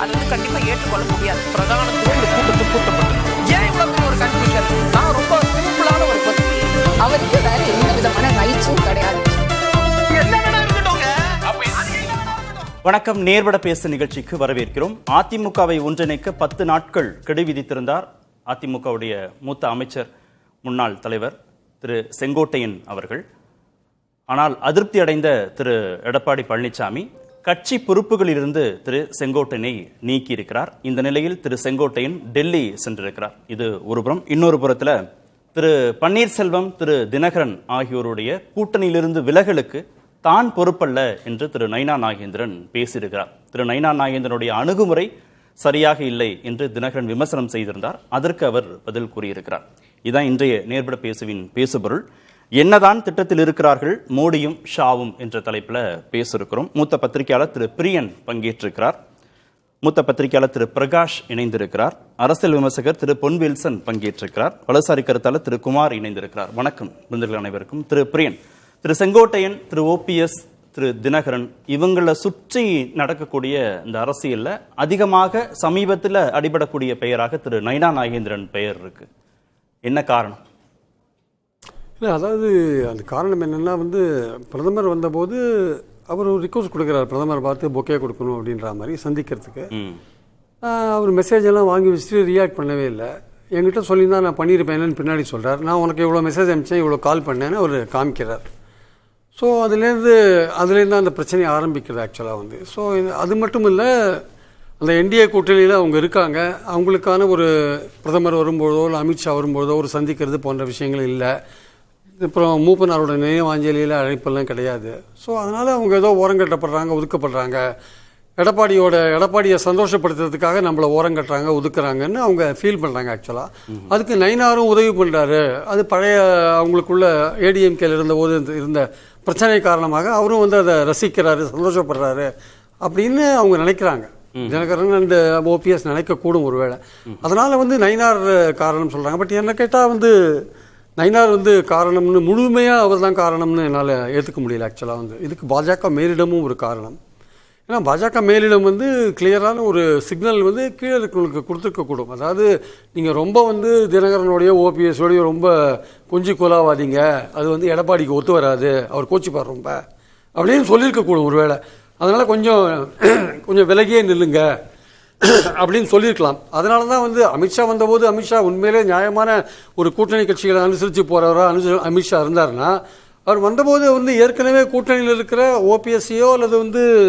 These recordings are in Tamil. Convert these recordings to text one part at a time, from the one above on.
அது வந்து கண்டிப்பா ஏற்றுக்கொள்ள முடியாது. பிரதான கூட்டத்துக்கு கூட்டப்பட்டது. ஏன் இவ்வளவு பெரிய ஒரு கன்ஃபியூஷன்? நான் ரொம்ப சிம்பிளான ஒரு பர்சன். அவருக்கு வேற எந்த விதமான ரைட்ஸும் கிடையாது. வணக்கம். நேர்பட பேசு நிகழ்ச்சிக்கு வரவேற்கிறோம். அதிமுகவை ஒன்றிணைக்க 10 நாட்கள் கெடு விதித்திருந்தார் அதிமுகவுடைய மூத்த அமைச்சர், முன்னாள் தலைவர் திரு செங்கோட்டையன் அவர்கள். ஆனால் அதிருப்தி அடைந்த திரு எடப்பாடி பழனிசாமி கட்சி பொறுப்புகளிலிருந்து திரு செங்கோட்டையனை நீக்கியிருக்கிறார். இந்த நிலையில் திரு செங்கோட்டையன் டெல்லி சென்றிருக்கிறார். இது ஒருபுறம். இன்னொரு புறத்தில் திரு பன்னீர்செல்வம், திரு தினகரன் ஆகியோருடைய கூட்டணியிலிருந்து விலகலுக்கு தான் பொறுப்பல்ல என்று திரு நயினா நாகேந்திரன் பேசியிருக்கிறார். திரு நயினா நாகேந்திரனுடைய அணுகுமுறை சரியாக இல்லை என்று தினகரன் விமர்சனம் செய்திருந்தார். அதற்கு அவர் பதில் கூறியிருக்கிறார். இதுதான் இன்றைய நேர்பட பேசுவின் பேசுபொருள். என்னதான் திட்டத்தில் இருக்கிறார்கள் மோடியும் ஷாவும் என்ற தலைப்பில் பேசியிருக்கிறோம். மூத்த பத்திரிகையாளர் திரு பிரியன் பங்கேற்றிருக்கிறார். மூத்த பத்திரிகையாளர் திரு பிரகாஷ் இணைந்திருக்கிறார். அரசியல் விமர்சகர் திரு பொன் வில்சன் பங்கேற்றிருக்கிறார். வலதுசாரி கருத்தாளர் திரு குமார் இணைந்திருக்கிறார். வணக்கம் விருந்தினர்கள் அனைவருக்கும். திரு பிரியன், திரு செங்கோட்டையன், திரு ஓபிஎஸ், திரு தினகரன் இவங்களை சுற்றி நடக்கக்கூடிய இந்த அரசியல்ல அதிகமாக சமீபத்தில் அடிபடக்கூடிய பெயராக திரு நயினா நாகேந்திரன் பெயர் இருக்கு. என்ன காரணம்? இல்லை, அதாவது அந்த காரணம் என்னென்னா பிரதமர் வந்தபோது அவர் ஒரு ரிக்வஸ்ட் கொடுக்குறாரு, பிரதமர் பார்த்து பொக்கே கொடுக்கணும் அப்படின்ற மாதிரி சந்திக்கிறதுக்கு. அவர் மெசேஜ் எல்லாம் வாங்கி வச்சுட்டு ரியாக்ட் பண்ணவே இல்லை. என்கிட்ட சொல்லியிருந்தா நான் பண்ணியிருப்பேன்னு பின்னாடி சொல்கிறார். நான் உனக்கு இவ்வளோ மெசேஜ் அனுப்பிச்சேன், இவ்வளோ கால் பண்ணேன்னு அவர் காமிக்கிறார். ஸோ அதுலேருந்து அந்த பிரச்சனையை ஆரம்பிக்கிறது ஆக்சுவலாக ஸோ அது மட்டும் இல்லை, அந்த என்டிஏ கூட்டணியில் அவங்க இருக்காங்க. அவங்களுக்கான ஒரு பிரதமர் வரும்போதோ இல்லை அமித்ஷா வரும்போதோ ஒரு சந்திக்கிறது போன்ற விஷயங்கள் இல்லை. அப்புறம் மூப்பனாரோட நினைவாஞ்சலியில் அழைப்பெல்லாம் கிடையாது. ஸோ அதனால் அவங்க ஏதோ ஓரங்கட்டப்படுறாங்க, ஒதுக்கப்படுறாங்க. எடப்பாடியை சந்தோஷப்படுத்துறதுக்காக நம்மளை ஓரங்கட்டுறாங்க, ஒதுக்குறாங்கன்னு அவங்க ஃபீல் பண்ணுறாங்க ஆக்சுவலாக. அதுக்கு நயினாரும் உதவி பண்ணுறாரு. அது பழைய அவங்களுக்குள்ள ஏடிஎம்கேல இருந்த பிரச்சனை காரணமாக அவரும் அதை ரசிக்கிறாரு, சந்தோஷப்படுறாரு அப்படின்னு அவங்க நினைக்கிறாங்க. தினகரன் அண்ட் ஓபிஎஸ் நினைக்கக்கூடும் ஒருவேளை. அதனால் நயினார் காரணம் சொல்கிறாங்க. பட் என்ன கேட்டால் நயினார் காரணம்னு முழுமையாக அவர் தான் காரணம்னு என்னால் ஏற்றுக்க முடியல ஆக்சுவலாக. இதுக்கு பாஜக மேலிடமும் ஒரு காரணம். ஏன்னா பாஜக மேலிடம் கிளியரான ஒரு சிக்னல் கீழே இருக்கிறவங்களுக்கு கொடுத்துருக்கக்கூடும். அதாவது நீங்கள் ரொம்ப தினகரனுடைய ஓபிஎஸோடைய ரொம்ப கொஞ்சி கோலாவாதீங்க, அது எடப்பாடிக்கு ஒத்து வராது, அவர் கோச்சிப்பார் ரொம்ப அப்படின்னு சொல்லியிருக்கக்கூடும் ஒருவேளை. அதனால் கொஞ்சம் விலகியே நில்லுங்க அப்படின்னு சொல்லியிருக்கலாம். அதனால தான் அமித்ஷா வந்தபோது அமித்ஷா உண்மையிலே நியாயமான ஒரு கூட்டணி கட்சிகளை அனுசரித்து போகிறவராக அமித்ஷா இருந்தார்னா, அவர் வந்தபோது ஏற்கனவே கூட்டணியில் இருக்கிற ஓபிஎஸ்சியோ அல்லது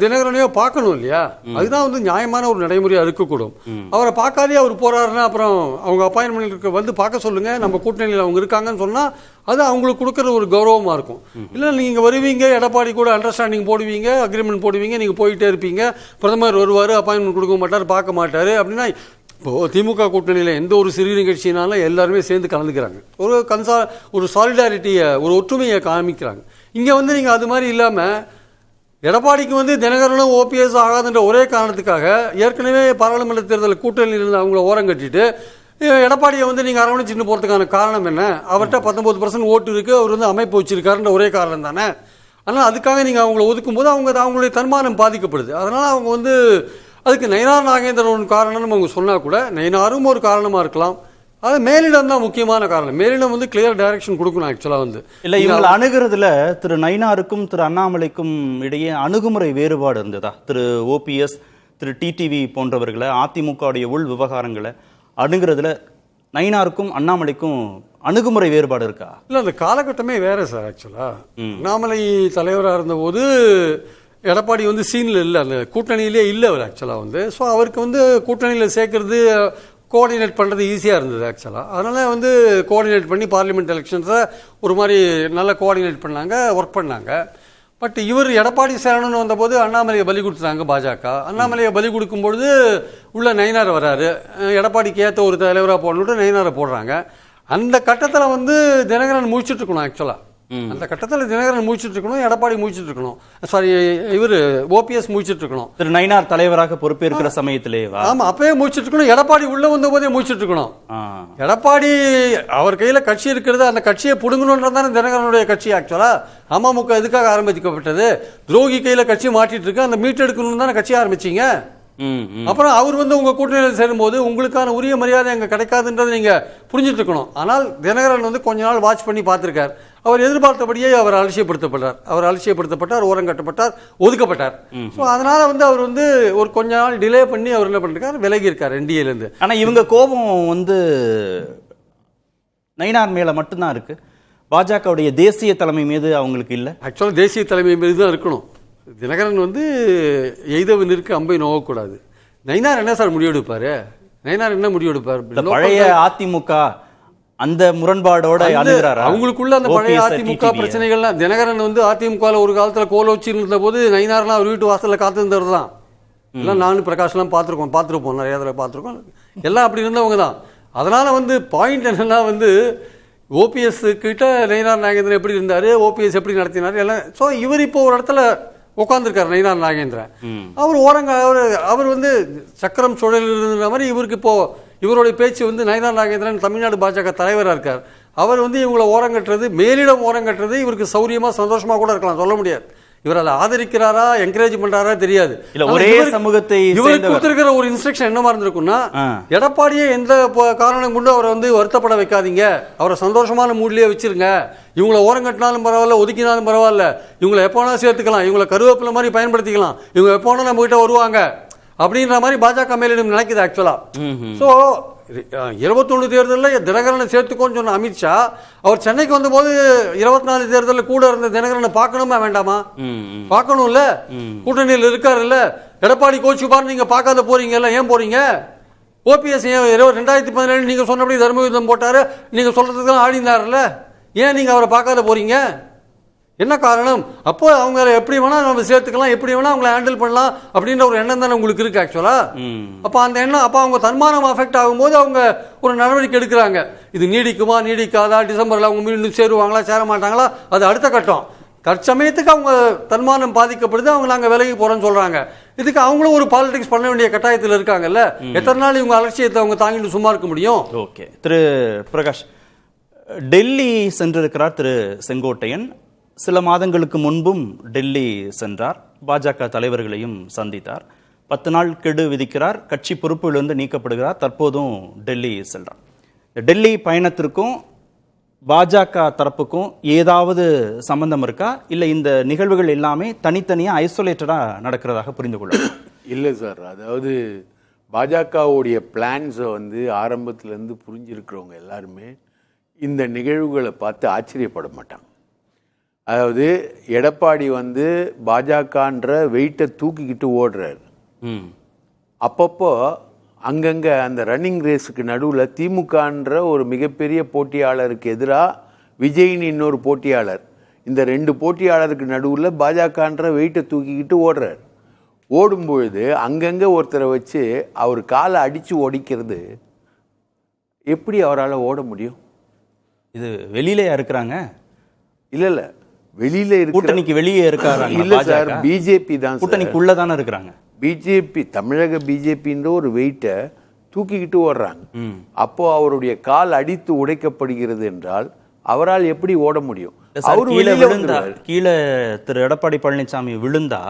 தினகரனையோ பார்க்கணும் இல்லையா? அதுதான் நியாயமான ஒரு நடைமுறையாக இருக்கக்கூடும். அவரை பார்க்காதே அவர் போறாருன்னா அப்புறம் அவங்க அப்பாயின்மெண்ட் பார்க்க சொல்லுங்க, நம்ம கூட்டணியில் அவங்க இருக்காங்கன்னு சொன்னால் அது அவங்களுக்கு கொடுக்குற ஒரு கௌரவமாக இருக்கும். இல்லை நீங்கள் வருவீங்க, எடப்பாடி கூட அண்டர்ஸ்டாண்டிங் போடுவீங்க, அக்ரிமெண்ட் போடுவீங்க, நீங்கள் போயிட்டே இருப்பீங்க, பிரதமர் வருவார், அப்பாயின்மெண்ட் கொடுக்க மாட்டார், பார்க்க மாட்டார் அப்படின்னா. இப்போது திமுக கூட்டணியில் எந்த ஒரு சிறு நிகழ்ச்சினாலும் எல்லாருமே சேர்ந்து கலந்துக்கிறாங்க. ஒரு சாலிடாரிட்டியை, ஒரு ஒற்றுமையை காமிக்கிறாங்க. இங்கே நீங்கள் அது மாதிரி இல்லாமல் எடப்பாடிக்கு தினகரனும் ஓபிஎஸ் ஆகாதுன்ற ஒரே காரணத்துக்காக ஏற்கனவே பாராளுமன்ற தேர்தலில் கூட்டணியில் இருந்து அவங்கள ஓரம் கட்டிட்டு எடப்பாடியை நீங்கள் அரவணைச்சிட்டு போகிறதுக்கான காரணம் என்ன? அவர்கிட்ட 19% ஓட்டு இருக்குது, அவர் அமைப்பு வச்சிருக்காருன்ற ஒரே காரணம் தானே. ஆனால் அதுக்காக நீங்கள் அவங்கள ஒதுக்கும் போது அவங்களுடைய தன்மானம் பாதிக்கப்படுது. அதனால் அவங்க அதுக்கு நயினார் நாகேந்திரன் ஒரு காரணம்னு அவங்க சொன்னால் கூட நயினாரும் ஒரு காரணமாக இருக்கலாம். அது மேலிடம் தான் முக்கியமான காரணம். மேலிடம் கிளியர் டைரக்ஷன் கொடுக்கணும் ஆக்சுவலாக. இல்லை, இவங்களை அணுகிறதுல திரு நயினாருக்கும் திரு அண்ணாமலைக்கும் இடையே அணுகுமுறை வேறுபாடு இருந்ததா? திரு ஓபிஎஸ், திரு டிடிவி போன்றவர்களை அதிமுகவுடைய உள் விவகாரங்களை அணுகிறதுல நயினாருக்கும் அண்ணாமலைக்கும் அணுகுமுறை வேறுபாடு இருக்கா? இல்லை, அந்த காலகட்டமே வேற சார். ஆக்சுவலா அண்ணாமலை தலைவராக இருந்தபோது எடப்பாடி சீனில் இல்லை, அந்த கூட்டணியிலே இல்லை அவர் ஆக்சுவலாக. ஸோ அவருக்கு கூட்டணியில் சேர்க்கறது, கோஆர்டினேட் பண்ணுறது ஈஸியாக இருந்தது ஆக்சுவலாக. அதனால் கோஆர்டினேட் பண்ணி பார்லிமெண்ட் எலெக்ஷன்ஸை ஒரு மாதிரி நல்லா கோஆர்டினேட் பண்ணாங்க, ஒர்க் பண்ணாங்க. பட் இவர் எடப்பாடி சேரணும்னு வந்தபோது அண்ணாமலையை பலி கொடுத்துட்டாங்க பாஜக. அண்ணாமலையை பலி கொடுக்கும்பொழுது உள்ள நயினார் வராரு, எடப்பாடிக்கு ஏற்ற ஒரு தலைவராக போடணுட்டு நயினாரை போடுறாங்க. அந்த கட்டத்தில் தினகரன் முடிச்சுட்டு இருக்கணும் ஆக்சுவலாக. அந்த கட்டத்தில் தினகரன் முடிச்சுட்டு இருக்கணும், எடப்பாடி முடிச்சுட்டு இருக்கணும், சாரி இவர் ஓபிஎஸ் முடிச்சுட்டு இருக்கணும். திரு நயினார் தலைவராக பொறுப்பேற்கிற சமயத்திலே ஆமா அப்பவே முடிச்சுட்டு இருக்கணும். எடப்பாடி உள்ள வந்த போதே முடிச்சுட்டு இருக்கணும். எடப்பாடி அவர் கையில கட்சி இருக்கிறது, அந்த கட்சியை புடுங்கணும்ன்றதான தினகரனுடைய கட்சி. ஆக்சுவலா அமமுக எதுக்காக ஆரம்பிக்கப்பட்டது? துரோகி கையில கட்சி மாட்டிட்டு இருக்கு, அந்த மீட்டெடுக்கணும்னு தானே கட்சி ஆரம்பிச்சீங்க. அப்புறம் அவர் வந்து உங்க கூட்டணியில் சேரும்போது உங்களுக்கான உரிய மரியாதை அங்கே கிடைக்காதுன்றதை நீங்க புரிஞ்சுட்டு இருக்கணும். ஆனால் தினகரன் வந்து கொஞ்ச நாள் வாட்ச் பண்ணி பார்த்திருக்கார். அவர் எதிர்பார்த்தபடியே அவர் அலட்சியப்படுத்தப்பட்டார், ஓரங்கட்டப்பட்டார், ஒதுக்கப்பட்டார். ஸோ அதனால வந்து அவர் வந்து ஒரு கொஞ்ச நாள் டிலே பண்ணி அவர் என்ன பண்ணிருக்காரு, விலகி இருக்கார் என்டிஏலேருந்து. ஆனா இவங்க கோபம் வந்து நயினார் மேல மட்டும்தான் இருக்கு, பாஜகவுடைய தேசிய தலைமை மீது அவங்களுக்கு இல்லை. ஆக்சுவலாக தேசிய தலைமை மீது தான் இருக்கணும். தினகரன் வந்து எய்தவனிற்கு அம்பை நோகக்கூடாது. நயினார் என்ன சார் முடிவெடுப்பாரு? நயினார் என்ன முடிவெடுப்பார்? பழைய அதிமுக அந்த முரண்பாடோட அவங்களுக்குள்ள அந்த பழைய அதிமுக பிரச்சனைகள்லாம். தினகரன் வந்து அதிமுக ஒரு காலத்துல கோல வச்சு இருந்த போது நயினார்லாம் அவர் வீட்டு வாசல்ல காத்திருந்தவர் தான். எல்லாம் நானும் பிரகாஷ்லாம் பார்த்துருப்போம், நிறைய இதில் பார்த்துருக்கோம். எல்லாம் அப்படி இருந்தவங்க தான். அதனால வந்து பாயிண்ட் என்னன்னா வந்து ஓபிஎஸ் கிட்ட நயினார் நாகேந்திரன் எப்படி இருந்தாரு, ஓபிஎஸ் எப்படி நடத்தினாரு எல்லாம். ஸோ இவர் இப்போ ஒரு இடத்துல உட்காந்துருக்காரு நயினார் நாகேந்திரன். அவர் அவர் வந்து சக்கரம் சுழல் இருந்த மாதிரி இவருக்கு இப்போ இவருடைய பேச்சு வந்து நயினார் நாகேந்திரன் தமிழ்நாடு பாஜக தலைவராக இருக்கார். அவர் வந்து இவங்களை ஓரங்கட்டுறது, மேலிடம் ஓரங்கட்டுறது இவருக்கு சௌரியமா சந்தோஷமா கூட இருக்கலாம், சொல்ல முடியாது. இவர் அதை ஆதரிக்கிறாரா என்கரேஜ் பண்றாரா தெரியாது. ஒரே சமூகத்தை இவருக்கு கொடுத்திருக்கிற ஒரு இன்ஸ்ட்ரக்ஷன் என்னமா இருந்திருக்கும்னா, எடப்பாடியே எந்த காரணம் கொண்டு அவரை வந்து வருத்தப்பட வைக்காதீங்க, அவரை சந்தோஷமான மூட்லயே வச்சிருங்க, இவங்களை ஓரங்கட்டினாலும் பரவாயில்ல, ஒதுக்கினாலும் பரவாயில்ல, இவங்களை எப்போனா சேர்த்துக்கலாம், இவங்களை கருவேப்பிலை மாதிரி பயன்படுத்திக்கலாம், இவங்க எப்போனா நம்ம கிட்ட வருவாங்க அப்படின்ற மாதிரி பாஜக மேலிடம் நினைக்குது ஆக்சுவலா. ஸோ 21 தேர்தலில் தினகரனை சேர்த்துக்கோன்னு சொன்ன அமித்ஷா அவர் சென்னைக்கு வந்தபோது 24 தேர்தலில் கூட இருந்த தினகரனை பார்க்கணுமா வேண்டாமா? பார்க்கணும்ல, கூட்டணியில் இருக்காருல்ல. எடப்பாடி கோச்சு பாரு, நீங்க பார்க்காத போறீங்கல்ல, ஏன் போறீங்க? ஓபிஎஸ் 2017 நீங்க சொன்னபடி தர்ம யுத்தம் போட்டாரு, நீங்க சொல்றதுக்கெல்லாம் ஆடினார்ல, ஏன் நீங்க அவரை பார்க்காத போறீங்க? என்ன காரணம்? அப்போ அவங்க எப்படி வேணா நம்ம சேர்த்துக்கலாம், எப்படி வேணா அவங்களை ஹேண்டில் பண்ணலாம் அப்படின்ற ஒரு எண்ணம் தானே உங்களுக்கு இருக்கு ஆக்சுவலா. அப்ப அந்த எண்ணம், அப்ப அவங்க தன்மானம் அஃபெக்ட் ஆகும்போது அவங்க ஒரு நடவடிக்கை எடுக்கிறாங்க. இது நீடிக்குமா நீடிக்காதா, டிசம்பர்ல அவங்க மீண்டும் சேருவாங்களா சேர மாட்டாங்களா, அது அடுத்த கட்டம். தற்சமயத்துக்கு அவங்க தன்மானம் பாதிக்கப்படுது, அவங்க நாங்க விலகி போறோம்னு சொல்றாங்க. இதுக்கு அவங்களும் ஒரு பாலிடிக்ஸ் பண்ண வேண்டிய கட்டாயத்தில் இருக்காங்கல்ல. எத்தனை நாள் இவங்க அலட்சியத்தை அவங்க தாங்கிட்டு சும்மா இருக்க முடியும்? ஓகே, திரு பிரகாஷ், டெல்லி சென்றிருக்கிறார் திரு செங்கோட்டையன். சில மாதங்களுக்கு முன்பும் டெல்லி சென்றார், பாஜக தலைவர்களையும் சந்தித்தார். 10 நாள் கெடு விதிக்கிறார், கட்சி பொறுப்பிலிருந்து நீக்கப்படுகிறார், தற்போதும் டெல்லி செல்றார். டெல்லி பயணத்திற்கும் பாஜக தரப்புக்கும் ஏதாவது சம்பந்தம் இருக்கா, இல்லை இந்த நிகழ்வுகள் எல்லாமே தனித்தனியா ஐசோலேட்டடா நடக்கிறதாக புரிந்து கொள்ள? இல்லை சார், அதாவது பாஜகவுடைய பிளான்ஸை வந்து ஆரம்பத்திலேருந்து புரிஞ்சிருக்கிறவங்க எல்லாருமே இந்த நிகழ்வுகளை பார்த்து ஆச்சரியப்பட மாட்டாங்க. அதாவது எடப்பாடி வந்து பாஜகன்ற வெயிட்டை தூக்கிக்கிட்டு ஓடுறாரு. அப்பப்போ அங்கங்கே அந்த ரன்னிங் ரேஸுக்கு நடுவில் திமுகன்ற ஒரு மிகப்பெரிய போட்டியாளருக்கு எதிராக விஜய்னு இன்னொரு போட்டியாளர், இந்த 2 போட்டியாளருக்கு நடுவில் பாஜகன்ற வெயிட்டை தூக்கிக்கிட்டு ஓடுறாரு. ஓடும்பொழுது அங்கங்கே ஒருத்தரை வச்சு அவர் காலை அடித்து ஒடிக்கிறது எப்படி அவரால் ஓட முடியும்? இது வெளியிலே இருக்கிறாங்க. இல்லை, வெளியில இருக்கு, கூட்டணிக்கு வெளியே இருக்காங்க. இல்ல சார், பிஜேபி தான் கூட்டணிக்குள்ள தானே இருக்கிறாங்க. பிஜேபி, தமிழக பிஜேபின்ற ஒரு வெயிட்டை தூக்கிக்கிட்டு ஓடுறாங்க. அப்போ அவருடைய கால் அடித்து உடைக்கப்படுகிறது என்றால் அவரால் எப்படி ஓட முடியும்? கீழே திரு எடப்பாடி பழனிசாமி விழுந்தா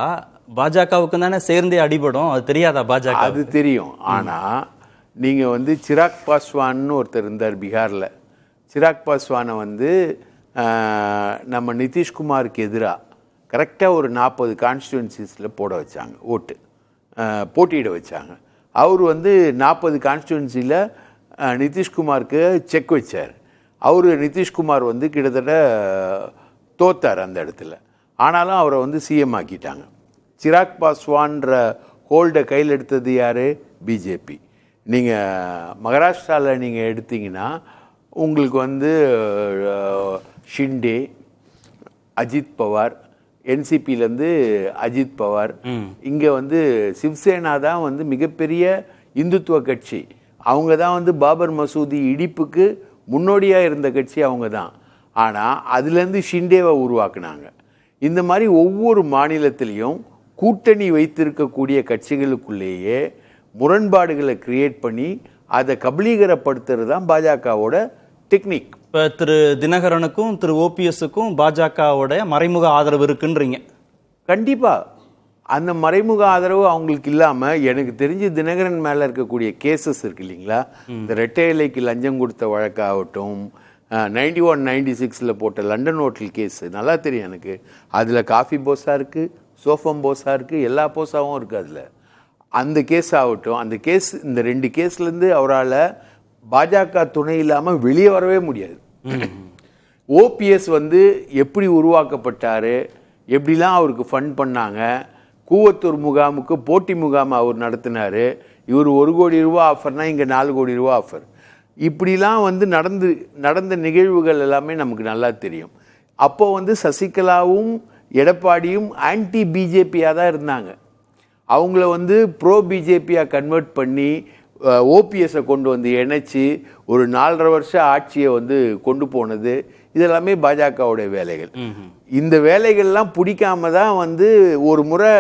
பாஜகவுக்கு தானே சேர்ந்தே அடிபடும், அது தெரியாதா பாஜக? அது தெரியும். ஆனா நீங்க வந்து சிராக் பாஸ்வான்னு ஒருத்தர் இருந்தார் பீகார்ல. சிராக் பாஸ்வானை வந்து நம்ம நிதிஷ்குமாருக்கு எதிராக கரெக்டாக ஒரு 40 கான்ஸ்டிடுவன்சிஸில் போட வச்சாங்க, ஓட்டு போட்டியிட வச்சாங்க. அவர் வந்து 40 கான்ஸ்டிடுவன்சியில் நிதிஷ்குமாருக்கு செக் வச்சார். நிதிஷ்குமார் வந்து கிட்டத்தட்ட தோத்தார் அந்த இடத்துல. ஆனாலும் அவரை வந்து சிஎம் ஆக்கிட்டாங்க. சிராக் பாஸ்வான்ற ஹோல்டை கையில் எடுத்தது யார்? பிஜேபி. நீங்கள் மகாராஷ்டிராவில் நீங்கள் எடுத்தீங்கன்னா உங்களுக்கு வந்து ஷிண்டே, அஜித் பவார், என்சிபியிலேருந்து அஜித் பவார், இங்கே வந்து சிவசேனா தான் வந்து மிகப்பெரிய இந்துத்துவ கட்சி. அவங்க தான் வந்து பாபர் மசூதி இடிப்புக்கு முன்னோடியாக இருந்த கட்சி அவங்க தான். ஆனால் அதுலேருந்து ஷிண்டேவை உருவாக்குனாங்க. இந்த மாதிரி ஒவ்வொரு மாநிலத்திலையும் கூட்டணி வைத்திருக்கக்கூடிய கட்சிகளுக்குள்ளேயே முரண்பாடுகளை கிரியேட் பண்ணி அதை கபலீகரப்படுத்துறது தான் பாஜகவோட டெக்னிக். இப்போ திரு தினகரனுக்கும் திரு ஓபிஎஸ்க்கும் பாஜகவோட மறைமுக ஆதரவு இருக்குன்றீங்க? கண்டிப்பாக. அந்த மறைமுக ஆதரவு அவங்களுக்கு இல்லாமல் எனக்கு தெரிஞ்சு தினகரன் மேலே இருக்கக்கூடிய கேசஸ் இருக்கு இல்லைங்களா, இந்த ரெட்டை இலைக்கு லஞ்சம் கொடுத்த வழக்காகட்டும், 91-96 போட்ட லண்டன் ஹோட்டல் கேஸு நல்லா தெரியும் எனக்கு. அதில் காஃபி போஸா இருக்குது, சோஃபம் போஸா இருக்குது, எல்லா போஸாவும் இருக்குது அதில். அந்த கேஸ் ஆகட்டும், அந்த கேஸ், இந்த 2 கேஸ்லேருந்து அவரால் பாஜக துணை இல்லாமல் வெளியே வரவே முடியாது. ஓபிஎஸ் வந்து எப்படி உருவாக்கப்பட்டார், எப்படிலாம் அவருக்கு ஃபண்ட் பண்ணாங்க, கூவத்தூர் முகாமுக்கு போட்டி முகாம் அவர் நடத்தினார், இவர் 1 கோடி ரூபா ஆஃபர்னா இங்கே 4 கோடி ரூபா ஆஃபர், இப்படிலாம் வந்து நடந்த நிகழ்வுகள் எல்லாமே நமக்கு நல்லா தெரியும். அப்போது வந்து சசிகலாவும் எடப்பாடியும் ஆன்டி பிஜேபியாக தான் இருந்தாங்க. அவங்கள வந்து ப்ரோ பிஜேபியாக கன்வெர்ட் பண்ணி ஓபிஎஸை கொண்டு வந்து இணைச்சி ஒரு 4.5 வருஷ ஆட்சியை வந்து கொண்டு போனது இதெல்லாமே பாஜகவுடைய வேலைகள். இந்த வேலைகள்லாம் பிடிக்காம தான் வந்து ஒரு முறை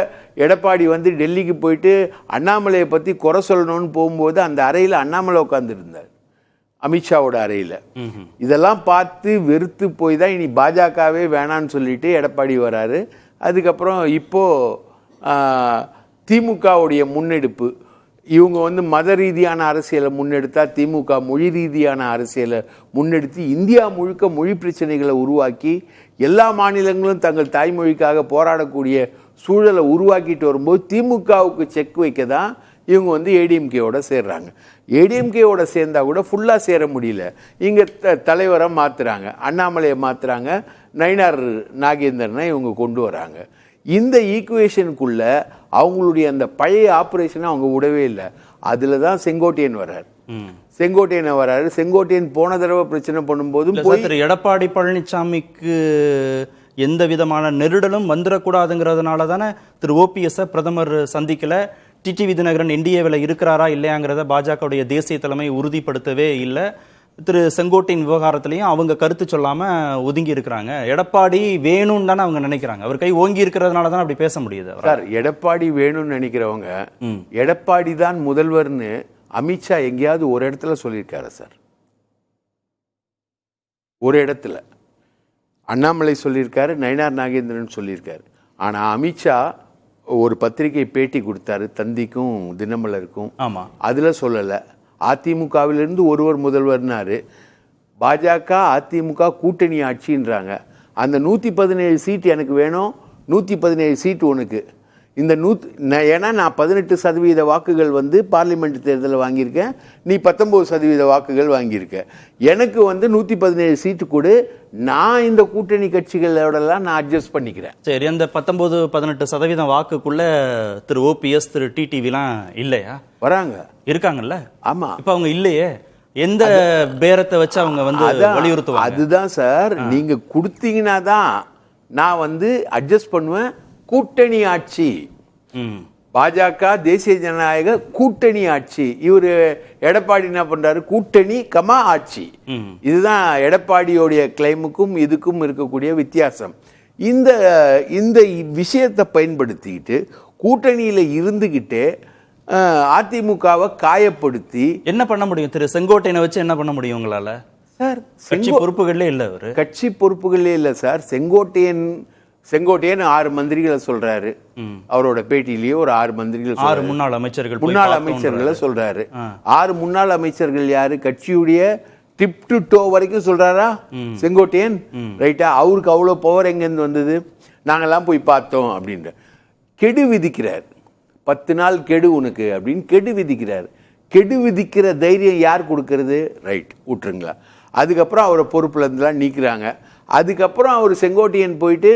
எடப்பாடி வந்து டெல்லிக்கு போயிட்டு அண்ணாமலையை பற்றி குறை சொல்லணும்னு போகும்போது அந்த அறையில் அண்ணாமலை உட்காந்துருந்தார், அமித்ஷாவோட அறையில். இதெல்லாம் பார்த்து வெறுத்து போய் தான் இனி பாஜகவே வேணான்னு சொல்லிட்டு எடப்பாடி வராரு. அதுக்கப்புறம் இப்போது திமுகவுடைய முன்னெடுப்பு, இவங்க வந்து மத ரீதியான அரசியலை முன்னெடுத்தா திமுக மொழி ரீதியான அரசியலை முன்னெடுத்து இந்தியா முழுக்க மொழி பிரச்சனைகளை உருவாக்கி எல்லா மாநிலங்களும் தங்கள் தாய்மொழிக்காக போராடக்கூடிய சூழலை உருவாக்கிட்டு வரும்போது திமுகவுக்கு செக் வைக்க தான் இவங்க வந்து ஏடிஎம்கேவோட சேர்றாங்க. ஏடிஎம்கேவோட சேர்ந்தா கூட ஃபுல்லாக சேர முடியல. இங்கே தலைவரை மாற்றுறாங்க, அண்ணாமலையை மாற்றுறாங்க, நயினார் நாகேந்திரனை இவங்க கொண்டு வராங்க. இந்த ஈக்குவேஷனுக்குள்ள அவங்களுடைய அந்த பழைய ஆப்ரேஷனை அவங்க விடவே இல்லை. அதில் தான் செங்கோட்டையன் வர்றாரு. செங்கோட்டையன் போன தடவை பிரச்சனை பண்ணும்போதும் திரு எடப்பாடி பழனிசாமிக்கு எந்த விதமான நெருடலும் வந்துடக்கூடாதுங்கிறதுனால தானே திரு ஓபிஎஸ் பிரதமர் சந்திக்கல. டிடிவி தினகரன் என்டிஏவில் இருக்கிறாரா இல்லையாங்கிறத பாஜகவுடைய தேசிய தலைமை உறுதிப்படுத்தவே இல்லை. திரு செங்கோட்டையின் விவகாரத்திலையும் அவங்க கருத்து சொல்லாம ஒதுங்கி இருக்கிறாங்க. எடப்பாடி வேணும்னு தானே அவங்க நினைக்கிறாங்க. அவர் கை ஓங்கி இருக்கிறதுனால தான் அப்படி பேச முடியுது. சார், எடப்பாடி வேணும்னு நினைக்கிறவங்க எடப்பாடி தான் முதல்வர்னு அமித்ஷா எங்கேயாவது ஒரு இடத்துல சொல்லியிருக்காரு சார்? ஒரு இடத்துல அண்ணாமலை சொல்லியிருக்காரு, நயினார் நாகேந்திரன் சொல்லியிருக்காரு. ஆனால் அமித்ஷா ஒரு பத்திரிகை பேட்டி கொடுத்தாரு, தந்திக்கும் தினமலருக்கும். ஆமாம், அதில் சொல்லலை. அதிமுகவிலிருந்து ஒருவர் முதல்வர்னாரு. பாஜக அதிமுக கூட்டணி ஆட்சின்றாங்க. அந்த 117 சீட்டு எனக்கு வேணும், 117 சீட்டு உனக்கு. இந்த ஏன்னா நான் 18% வாக்குகள் வந்து பார்லிமெண்ட் தேர்தலில் வாங்கியிருக்கேன், நீ 19% வாக்குகள் வாங்கியிருக்க. எனக்கு வந்து 117 சீட்டு கொடு, நான் இந்த கூட்டணி கட்சிகளோடலாம் நான் அட்ஜஸ்ட் பண்ணிக்கிறேன். சரி, அந்த 19-18% வாக்குக்குள்ள திரு ஓபிஎஸ் திரு டிடிவிலாம் இல்லையா? வராங்க, இருக்காங்கல்ல. ஆமா, இப்ப அவங்க இல்லையே. எந்த பேரத்தை வச்சு அவங்க வந்து வலியுறுத்துவாங்க? அதுதான் சார், நீங்க கொடுத்தீங்கன்னா தான் நான் வந்து அட்ஜஸ்ட் பண்ணுவேன். கூட்டணி ஆட்சி, பாஜக தேசிய ஜனநாயக கூட்டணி ஆட்சி. இவரு எடப்பாடி என்ன பண்றாரு? கூட்டணி கமா ஆட்சி. இதுதான் எடப்பாடியோடைய கிளைமுக்கும் இதுக்கும் இருக்கக்கூடிய வித்தியாசம். இந்த விஷயத்தை பயன்படுத்திக்கிட்டு கூட்டணியில இருந்துகிட்டே அதிமுகவை காயப்படுத்தி என்ன பண்ண முடியும்? திரு செங்கோட்டையனை வச்சு என்ன பண்ண முடியும் உங்களால? சார், கட்சி பொறுப்புகளே இல்லை. அவரு கட்சி பொறுப்புகளே இல்லை சார். செங்கோட்டையன் 6 மந்திரிகளை சொல்றாரு. அவரோட பேட்டியிலேயே ஒரு 6 மந்திரிகள், 6 முன்னாள் அமைச்சர்களை சொல்றாரு. 6 முன்னாள் அமைச்சர்கள் யாரு? கட்சியுடைய டிப் டு டோ வரைக்கும் சொல்றாரா செங்கோட்டையன்? ரைட்டா? அவருக்கு அவ்வளவு பவர் எங்கேருந்து வந்தது? நாங்கெல்லாம் போய் பார்த்தோம் அப்படின்ற கெடு விதிக்கிறார். 10 நாள் கெடு உனக்கு அப்படின்னு கெடு விதிக்கிறார். கெடு விதிக்கிற தைரியம் யார் கொடுக்கறது? ரைட், விட்டுருங்களா? அதுக்கப்புறம் அவரை பொறுப்புல இருந்தெல்லாம் நீக்கிறாங்க. அதுக்கப்புறம் அவர் செங்கோட்டையன் போயிட்டு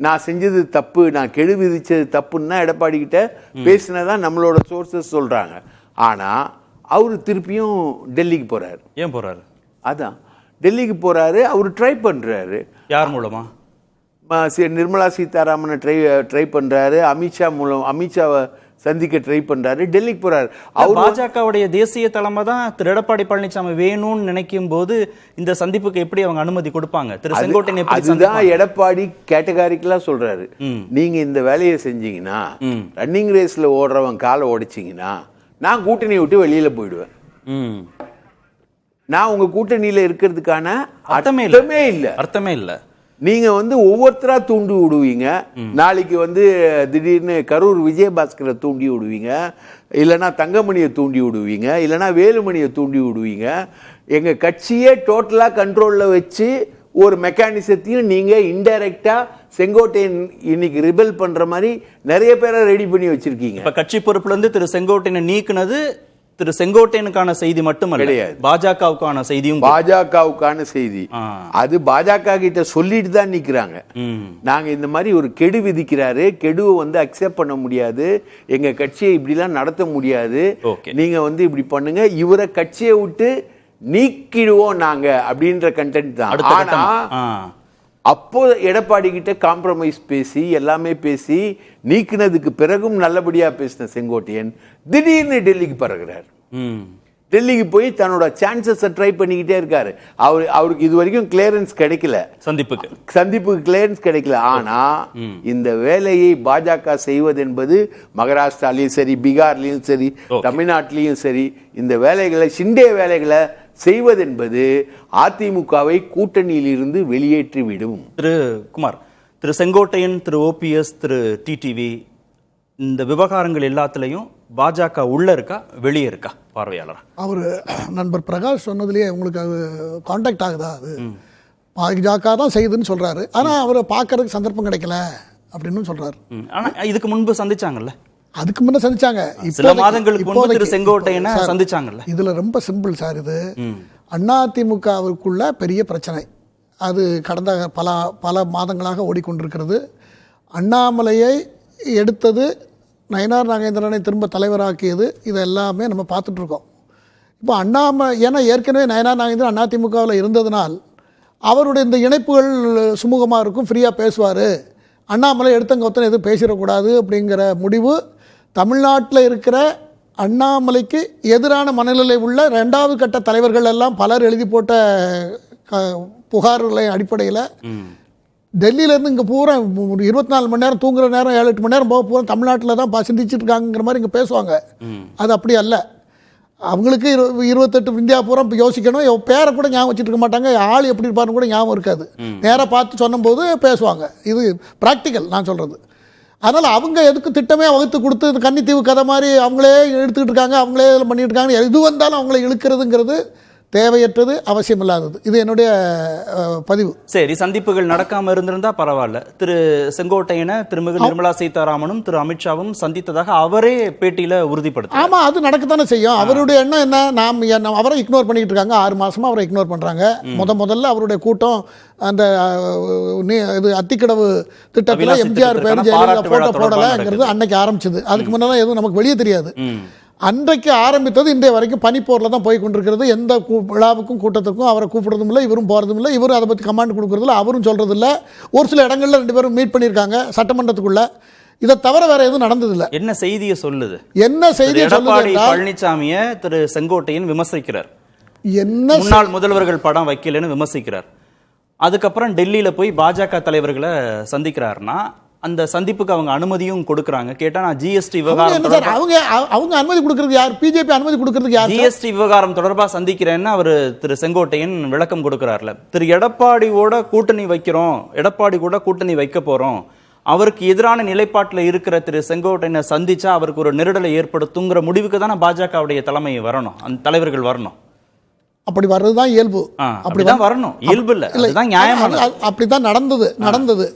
நான் செஞ்சது தப்பு, நான் கெடு விதிச்சது தப்புன்னா எடப்பாடி கிட்ட பேசினதான் நம்மளோட சோர்சஸ் சொல்றாங்க. ஆனா அவரு திருப்பியும் டெல்லிக்கு போறாரு. ஏன் போறாரு? அதான், டெல்லிக்கு போறாரு. அவரு ட்ரை பண்றாரு. யார் மூலமா? நிர்மலா சீதாராமனை ட்ரை பண்றாரு. அமித்ஷாவை சந்திக்க ட்ரை பண்றாரு. டெல்லிக்கு போறாரு. அவர் பாஜகவுடைய தேசிய தலைமை தான் திரு எடப்பாடி பழனிசாமி வேணும்னு நினைக்கும் போது இந்த சந்திப்புக்கு எப்படி அவங்க அனுமதி கொடுப்பாங்க? திரு செங்கோட்டையன் அதுதான் எடப்பாடி கேட்டகாரிக்கலா சொல்றாரு. நீங்க இந்த வேலையை செஞ்சீங்கன்னா, ரன்னிங் ரேஸ்ல ஓடுறவன் காலை உடைச்சிங்கன்னா நான் கூட்டணியை விட்டு வெளியில போயிடுவேன். நான் உங்க கூட்டணியில இருக்கிறதுக்கான அர்த்தமே இல்லை. நீங்க வந்து ஒவ்வொருத்தரா தூண்டி விடுவீங்க. நாளைக்கு வந்து திடீர்னு கரூர் விஜயபாஸ்கரை தூண்டி விடுவீங்க, இல்லைன்னா தங்கமணியை தூண்டி விடுவீங்க, இல்லைன்னா வேலுமணியை தூண்டி விடுவீங்க. எங்க கட்சியே டோட்டலா கண்ட்ரோல்ல வச்சு ஒரு மெக்கானிசத்தையும் நீங்க இன்டைரக்டா செங்கோட்டையன் இன்னைக்கு ரிபெல் பண்ற மாதிரி நிறைய பேரை ரெடி பண்ணி வச்சிருக்கீங்க. இப்ப கட்சி பொறுப்புல இருந்து திரு செங்கோட்டையனை நீக்குனது திரு செங்கோட்டையனுக்கான செய்தி மட்டுமல்ல, கிடையாது, பாஜகவுக்கான செய்தியும். பாஜகவுக்கான செய்தி அது பாஜக கிட்ட சொல்லிட்டு தான் நிக்கிறாங்க. நாங்க இந்த மாதிரி ஒரு கெடு விதிக்கிறாரு, கெடுவை வந்து அக்செப்ட் பண்ண முடியாது, எங்க கட்சியை இப்படிலாம் நடத்த முடியாது, நீங்க வந்து இப்படி பண்ணுங்க, இவரை கட்சியை விட்டு நீக்கிடுவோம் நாங்க அப்படின்ற கண்டென்ட் தான். ஆனா அப்போ எடப்பாடி கிட்ட காம்ப்ரமைஸ் பேசி எல்லாமே பேசி நீக்கினதுக்கு பிறகும் நல்லபடியா பேசின செங்கோட்டையன் திடீர்னு டெல்லிக்கு பறகுறாரு. டெல்லிக்கு போய் தன்னோட சான்சஸ் ட்ரை பண்ணிக்கிட்டே இருக்காரு. அவருக்கு இது வரைக்கும் கிளியரன்ஸ் கிடைக்கல, சந்திப்புக்கு கிளியரன்ஸ் கிடைக்கல. ஆனா இந்த வேலையை பாஜக செய்வது என்பது மகாராஷ்டிராலையும் சரி, பீகார்லயும் சரி, தமிழ்நாட்டிலையும் சரி, இந்த வேலைகளை சிண்டே வேலைகளை செய்வதென்பது அதிமுகவை கூட்டணியில் இருந்து வெளியேற்றிவிடும். திரு குமார், திரு செங்கோட்டையன், திரு ஓபிஎஸ், திரு டிடிவி, இந்த விவகாரங்கள் எல்லாத்துலயும் பாஜக உள்ள இருக்கா வெளியே இருக்கா பார்வையாளர்? அவர் நண்பர் பிரகாஷ் சொன்னதுலேயே உங்களுக்கு அது கான்டாக்ட் ஆகுதா? அது பாஜக தான் செய்யுதுன்னு சொல்றாரு, ஆனா அவரை பார்க்கறதுக்கு சந்தர்ப்பம் கிடைக்கல அப்படின்னு சொல்றாரு. ஆனா இதுக்கு முன்பு சந்திச்சாங்கல்ல, அதுக்கு முன்ன சந்திச்சாங்க, சில மாதங்களுக்கு முன்பு திரு செங்கோட்டையனை சந்திச்சாங்கல்ல. இதுல ரொம்ப சிம்பிள் சார், இது அதிமுகவுக்குள்ள பெரிய பிரச்சனை. அது கடந்த பல மாதங்களாக ஓடிக்கொண்டிருக்கிறது. அண்ணாமலையை எடுத்தது, நயினார் நாகேந்திரனை திரும்ப தலைவராக்கியது, இது எல்லாமே நம்ம பார்த்துட்டு இருக்கோம். இப்போ ஏன்னா ஏற்கனவே நயினார் நாகேந்திரன் அதிமுகவில் இருந்ததுனால் அவருடைய இந்த இணைப்புகள் சுமூகமாக இருக்கும், ஃப்ரீயாக பேசுவார், அண்ணாமலை எடுத்தங்க ஒத்தனை எதுவும் பேசிடக்கூடாது அப்படிங்கிற முடிவு தமிழ்நாட்டில் இருக்கிற அண்ணாமலைக்கு எதிரான மனநிலை உள்ள 2வது கட்ட தலைவர்கள் எல்லாம் பலர் எழுதி போட்ட புகார்களை அடிப்படையில் டெல்லியிலேருந்து இங்கே பூரா 24 மணி நேரம் தூங்குற நேரம் 7-8 மணி நேரம் போக பூரா தமிழ்நாட்டில் தான் சிந்திச்சுட்டு இருக்காங்கிற மாதிரி இங்கே பேசுவாங்க. அது அப்படி அல்ல. அவங்களுக்கு 28 இந்தியா பூரா யோசிக்கணும், பேரை கூட ஞாபகம் வச்சுட்டு இருக்க மாட்டாங்க, ஆள் எப்படி இருப்பாருன்னு கூட ஞாபகம் இருக்காது. நேராக பார்த்து சொன்னபோது பேசுவாங்க. இது ப்ராக்டிக்கல் நான் சொல்கிறது. அதனால் அவங்க எதுக்கு திட்டமே வகுத்து கொடுத்து இந்த கன்னித்தீவு கதை மாதிரி அவங்களே எடுத்துக்கிட்டு இருக்காங்க, அவங்களே இதில் பண்ணிட்டு இருக்காங்க. எது வந்தாலும் அவங்கள இழுக்கிறதுங்கிறது தேவையற்றது, அவசியம் இல்லாதது. இது என்னுடைய பதிவு. சரி, சந்திப்புகள் நடக்காம இருந்திருந்தா பரவாயில்ல. திரு செங்கோட்டையனை திருமிகு நிர்மலா சீதாராமனும் திரு அமித்ஷாவும் சந்தித்ததாக அவரே பேட்டியில உறுதிப்படுத்த. ஆமா, அது நடக்கத்தானே செய்யும். அவருடைய எண்ணம் என்ன, நாம் அவரை இக்னோர் பண்ணிட்டு இருக்காங்க, 6 மாசமா அவரை இக்னோர் பண்றாங்க. முதல்ல அவருடைய கூட்டம் அந்த இது அத்திக்கடவு திட்டத்தில் எம்ஜிஆர் பேர் ஜெயலலிதா போட்டோ போடலைங்கிறது அன்னைக்கு ஆரம்பிச்சது. அதுக்கு முன்னாடி எதுவும் நமக்கு வெளியே தெரியாது. அன்றைக்கு ஆரம்பித்தது இன்றைய வரைக்கும் பனிப்போரில் தான் போய் கொண்டிருக்கிறது. எந்த விழாவுக்கும் கூட்டத்துக்கும் அவரை கூப்பிடுறதும் இல்லை, இவரும் போகிறதும் இல்லை, இவரும் அதை பற்றி கமாண்ட் கொடுக்குறதில்ல, அவரும் சொல்கிறது இல்லை. ஒரு சில இடங்களில் 2 பேரும் மீட் பண்ணியிருக்காங்க சட்டமன்றத்துக்குள்ள. இதை தவிர வேற எதுவும் நடந்ததில்லை. என்ன செய்தியை சொல்லுது? என்ன செய்தியை எடப்பாடி பழனிசாமியை திரு செங்கோட்டையன் விமர்சிக்கிறார், என்ன முன்னாள் முதல்வர்கள் படம் வைக்கலன்னு விமர்சிக்கிறார். அதுக்கப்புறம் டெல்லியில போய் பாஜக தலைவர்களை சந்திக்கிறாருன்னா அந்த சந்திப்புக்கு அவங்க அனுமதியும் கொடுக்கறாங்க. கேட்டா நான் ஜிஎஸ்டி விவகாரம் அவங்க அனுமதி கொடுக்கிறது யார்? பிஜேபி அனுமதி கொடுக்கிறது யார்? ஜிஎஸ்டி விவகாரம் தொடர்பா சந்திக்கிறேன்னு அவர் திரு செங்கோட்டையன் விளக்கம் கொடுக்கிறார்ல. திரு எடப்பாடியோட கூட்டணி வைக்கிறோம், எடப்பாடி கூட கூட்டணி வைக்க போறோம், அவருக்கு எதிரான நிலைப்பாட்டில் இருக்கிற திரு செங்கோட்டையனை சந்திச்சா அவருக்கு ஒரு நெருடலை ஏற்படுத்துங்கிற முடிவுக்கு தானே பாஜகவுடைய தலைமை வரணும், அந்த தலைவர்கள் வரணும். அப்படி வர்றதுதான் இயல்பு. அப்படிதான் வரணும், இயல்பு இல்ல, அதுதான் நியாயமானது. அப்படிதான் நடந்தது.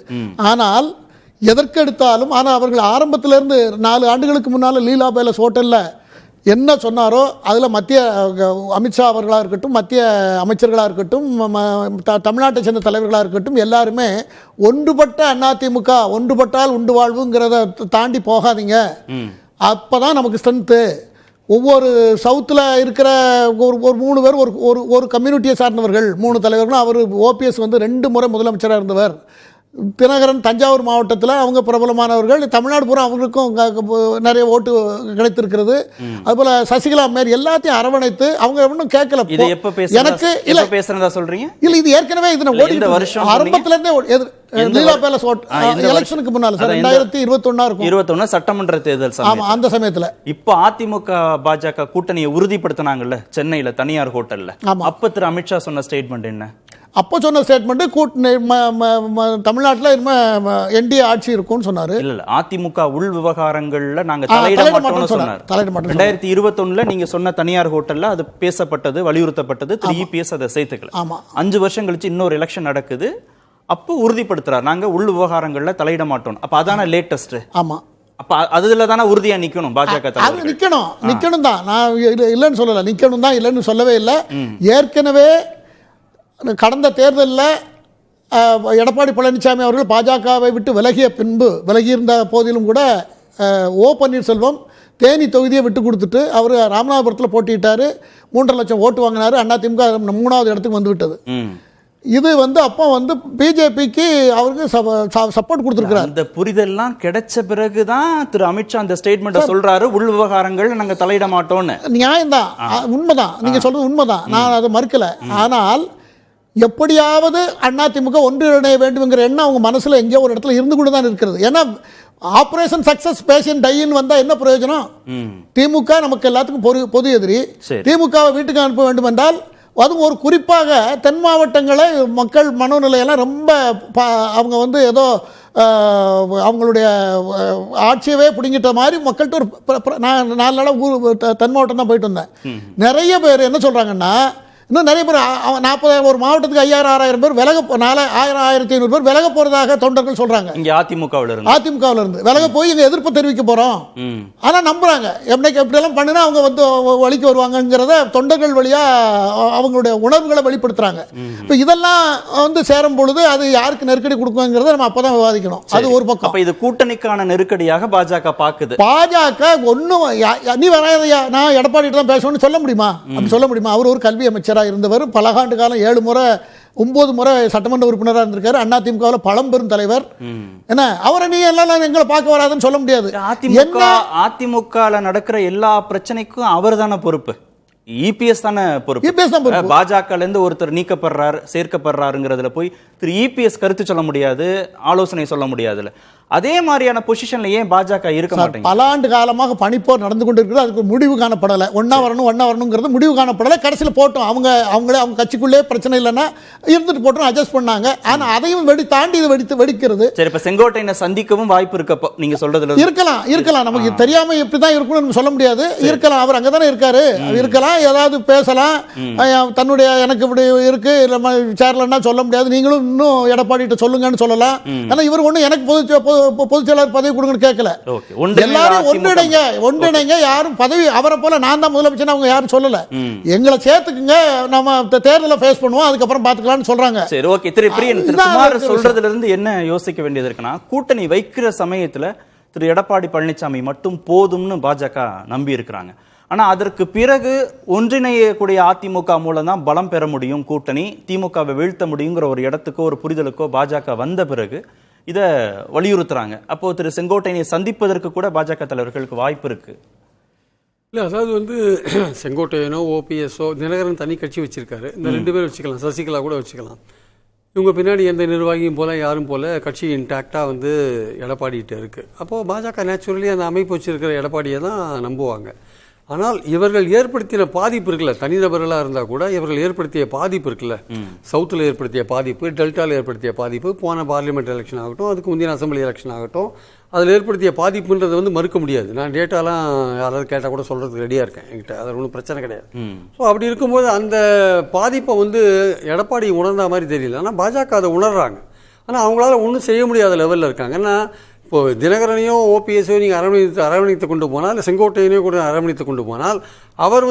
ஆனால் எதற்கு எடுத்தாலும், ஆனால் அவர்கள் ஆரம்பத்திலிருந்து 4 ஆண்டுகளுக்கு முன்னால் லீலா பேலஸ் ஹோட்டலில் என்ன சொன்னாரோ அதில் மத்திய அமித்ஷா அவர்களாக இருக்கட்டும், மத்திய அமைச்சர்களாக இருக்கட்டும், தமிழ்நாட்டை சேர்ந்த தலைவர்களாக இருக்கட்டும், எல்லாருமே ஒன்றுபட்ட அதிமுக, ஒன்றுபட்டால் உண்டு வாழ்வுங்கிறத தாண்டி போகாதீங்க, அப்போ தான் நமக்கு ஸ்ட்ரென்த்து. ஒவ்வொரு சவுத்தில் இருக்கிற ஒரு 3 பேர் ஒரு கம்யூனிட்டியை சார்ந்தவர்கள், 3 தலைவர்களும். அவர் ஓபிஎஸ் 2 முறை முதலமைச்சராக இருந்தவர். தினகரன் தஞ்சாவூர் மாவட்டத்தில் அவங்க பிரபலமானவர்கள். தமிழ்நாடு பூரா அவங்களுக்கும் நிறைய ஓட்டு கிடைத்திருக்கிறது. அதுபோல சசிகலா மேரி எல்லாத்தையும் அரவணைத்து அவங்க ஒன்றும் கேட்கல. எனக்கு இல்ல பேசுறதா சொல்றீங்க? இல்ல, இது ஏற்கனவே இது வருஷம் ஆரம்பத்துல இருந்தே லீலா பேலஸ் எலெக்ஷனுக்கு முன்னால 2021 இருக்கும், 21 சட்டமன்ற தேர்தல். ஆமா, அந்த சமயத்துல இப்ப அதிமுக பாஜக கூட்டணியை உறுதிப்படுத்தினாங்கல்ல சென்னையில தனியார் ஹோட்டல்ல. அப்ப திரு அமித்ஷா சொன்ன ஸ்டேட்மெண்ட் என்ன? அப்போ சொன்ன ஸ்டேட்மெண்ட் தமிழ்நாட்டில் என்டிஏ ஆட்சி இருக்கும்னு சொன்னார். இல்ல அதிமுக உள் விவகாரங்கள்ல நாங்க தலையிட மாட்டோம்னு சொன்னார். 2021 நீங்க சொன்ன தனியார் ஹோட்டல்ல அது பேசப்பட்டது, வலியுறுத்தப்பட்டது. EPS அதை சேர்த்துக்கல. 5 வருஷம் கழிச்சு இன்னொரு எலெக்ஷன் நடக்குது, அப்போ உறுதிப்படுத்துறாரு நாங்க உள் விவகாரங்கள்ல தலையிட மாட்டோம். அப்ப அதான லேட்டஸ்ட். ஆமா, அப்ப அதுல தானே உறுதியா நிக்கணும் பாஜக. அது நிக்கணும் தான், நான் இல்லைன்னு சொல்லல, நிக்கணும் தான், இல்லைன்னு சொல்லவே இல்லை. ஏற்கனவே கடந்த தேர்தலில் எடப்பாடி பழனிசாமி அவர்கள் பாஜகவை விட்டு விலகியிருந்த போதிலும் கூட ஓ பன்னீர்செல்வம் தேனி தொகுதியை விட்டு கொடுத்துட்டு அவர் ராமநாதபுரத்தில் போட்டிட்டார். 3.5 லட்சம் ஓட்டு வாங்கினார். அதிமுக 3வது இடத்துக்கு வந்து விட்டது. இது அப்போ பிஜேபிக்கு அவருக்கு சப்போர்ட் கொடுத்துருக்காரு. அந்த புரிதல்லாம் கிடைச்ச பிறகுதான் திரு அமித்ஷா அந்த ஸ்டேட்மெண்ட் சொல்றாரு, உள் விவகாரங்கள் நாங்க தலையிட மாட்டோம்னு. நியாயம்தான், உண்மைதான், நீங்க சொல்றது உண்மைதான், நான் அதை மறுக்கல. ஆனால் எப்படியாவது அதிமுக ஒன்றிணைய வேண்டும்ங்கிற எண்ணம் அவங்க மனசுல எங்கேயோ ஒரு இடத்துல இருந்து கொண்டு தான் இருக்கிறது. ஏன்னா ஆபரேஷன் சக்சஸ் பேஷன் டைன்னு வந்தா என்ன பிரயோஜனம்? திமுக நமக்கு எல்லாத்துக்கும் பொது எதிரி. திமுகவை வீட்டுக்கு அனுப்ப வேண்டும் என்றால் அதுவும் ஒரு குறிப்பாக தென் மாவட்டங்களை மக்கள் மனோநிலையெல்லாம் ரொம்ப அவங்க ஏதோ அவங்களுடைய ஆட்சியவே பிடிங்கிட்ட மாதிரி மக்கள்கிட்ட ஒரு நான் 4 நாளாக தென் மாவட்டம் தான் போயிட்டு வந்தேன். நிறைய பேர் என்ன சொல்கிறாங்கன்னா, இன்னும் நிறைய பேர் 40,000 ஒரு மாவட்டத்துக்கு 5,000-6,000 பேர் 1,500 பேர் விலக போறதாக தொண்டர்கள் சொல்றாங்க. இங்க அதிமுகவில் இருந்து விலக போய் இங்க எதிர்ப்பு தெரிவிக்க போறோம். ஆனா நம்புறாங்க, எப்படியெல்லாம் பண்ணினா அவங்க வழிக்கு வருவாங்கிறத தொண்டர்கள் வழியா அவங்களுடைய உணர்வுகளை வெளிப்படுத்துறாங்க. இப்ப இதெல்லாம் சேரும் பொழுது அது யாருக்கு நெருக்கடி கொடுக்குங்கிறத நம்ம அப்பதான் விவாதிக்கணும். அது ஒரு பக்கம். அப்ப இது கூட்டணிக்கான நெருக்கடியாக பாஜக பாக்குது. பாஜக ஒன்னும் நீ வராதையா, நான் எடப்பாடி தான் பேசணும்னு சொல்ல முடியுமா? அப்படி சொல்ல முடியுமா? அவர் ஒரு கல்வி அமைச்சர் இருந்தவர், பல ஆண்டு காலம் 7 முறை 9 முறை சட்டமன்ற உறுப்பினராக இருந்திருக்காரு. அதிமுகவில் பழம்பெரும் தலைவர். என்ன அவரை நீ எல்லாம் எங்களை பார்க்க வராதுன்னு சொல்ல முடியாது. அதிமுக நடக்கிற எல்லா பிரச்சனைக்கும் அவர் தானே பொறுப்பு. EPS தானே பொறுப்பு. பாஜக ஒருத்தர் நீக்கப்படுறாரு, சேர்க்கப்படுறாருங்கிறதுல போய் திரு EPS கருத்து சொல்ல முடியாது, ஆலோசனை சொல்ல முடியாதுல. அதே மாதிரியான பொசிஷன்ல ஏன் பாஜக இருக்க மாட்டேங்குது? பல ஆண்டு காலமாக பனிப்போர் நடந்து கொண்டிருக்கிறது. அதுக்கு முடிவு காணப்படலை. ஒன்னா வரணுங்கிறது முடிவு காணப்படலை. கடைசியில் போட்டோம், அவங்க கட்சிக்குள்ளே பிரச்சனை இல்லைன்னா இருந்துட்டு போட்டோம், அட்ஜஸ்ட் பண்ணாங்க. ஆனா அதையும் தாண்டி இது வெடிக்கிறது. சரி, இப்ப செங்கோட்டையனை சந்திக்கவும் வாய்ப்பு இருக்கப்போ நீங்க சொல்றதுல இருக்கலாம். நமக்கு தெரியாம இப்படிதான் இருக்கணும்னு சொல்ல முடியாது. இருக்கலாம், அவர் அங்கதானே இருக்காரு. இருக்கலாம், ஏதாவது பேசலாம். தன்னுடைய எனக்கு இப்படி இருக்கு சேர்லன்னா சொல்ல முடியாது, நீங்களும் இன்னும் எடப்பாடி சொல்லுங்கன்னு சொல்லலாம். ஆனா இவர் ஒண்ணு எனக்கு பொதுச் செயலாளர் பதவி கொடுங்கன்னு கேட்கல. எல்லாரும் ஒன்றிணைங்க. யாரும் பதவி அவரை போல நான் தான் முதலமைச்சர் அவங்க யாரும் சொல்லல. எங்களை சேர்த்துக்குங்க, நம்ம தேர்தலை ஃபேஸ் பண்ணுவோம், அதுக்கப்புறம் பாத்துக்கலாம்னு சொல்றாங்க. சரி, ஓகே. திரு பிரியன் சொல்றதுல இருந்து என்ன யோசிக்க வேண்டியது இருக்குன்னா, கூட்டணி வைக்கிற சமயத்துல திரு எடப்பாடி பழனிசாமி மட்டும் போதும்னு பாஜக நம்பி இருக்கிறாங்க. ஆனா அதற்கு பிறகு ஒன்றிணையக்கூடிய அதிமுக மூலம் தான் பலம் பெற முடியும், கூட்டணி திமுகவை வீழ்த்த முடியுங்கிற ஒரு இடத்துக்கோ ஒரு புரிதலுக்கோ பாஜக வந்த பிறகு இதை வலியுறுத்துறாங்க. அப்போ திரு செங்கோட்டையனை சந்திப்பதற்கு கூட பாஜக தலைவர்களுக்கு வாய்ப்பு இருக்கு. இல்லை, அதாவது செங்கோட்டையனோ ஓபிஎஸ்ஓ தினகரன் தனி கட்சி வச்சிருக்காரு. இந்த 2 பேர் வச்சுக்கலாம், சசிகலா கூட வச்சுக்கலாம். இவங்க பின்னாடி எந்த நிர்வாகியும் போல யாரும் போல கட்சி இன்டாக்டாக எடப்பாடிகிட்ட இருக்குது. அப்போது பாஜக நேச்சுரலி அந்த அமைப்பு வச்சிருக்கிற எடப்பாடியை தான் நம்புவாங்க. ஆனால் இவர்கள் ஏற்படுத்தின பாதிப்பு இருக்குல்ல, தனிநபர்களாக இருந்தால் கூட இவர்கள் ஏற்படுத்திய பாதிப்பு இருக்குல்ல, சவுத்தில் ஏற்படுத்திய பாதிப்பு, டெல்டாவில் ஏற்படுத்திய பாதிப்பு, போன பார்லிமெண்ட் எலெக்ஷன் ஆகட்டும், அதுக்கு முந்தின அசம்பிளி எலெக்ஷன் ஆகட்டும், அதில் ஏற்படுத்திய பாதிப்புன்றதை மறுக்க முடியாது. நான் டேட்டாலாம் யாராவது கேட்டால் கூட சொல்கிறதுக்கு ரெடியாக இருக்கேன், என்கிட்ட அதில் ஒன்றும் பிரச்சனை கிடையாது. ஸோ அப்படி இருக்கும்போது அந்த பாதிப்பை எடப்பாடி உணர்ந்த மாதிரி தெரியல. ஆனால் பாஜக அதை உணர்றாங்க. ஆனால் அவங்களால ஒன்றும் செய்ய முடியாத லெவலில் இருக்காங்க. ஏன்னா இப்போது தினகரனையும் ஓபிஎஸ்ஸையும் நீங்கள் அரவணைத்து கொண்டு போனால், இல்லை செங்கோட்டையனையும் கூட அரவணைத்து கொண்டு போனால், அவர்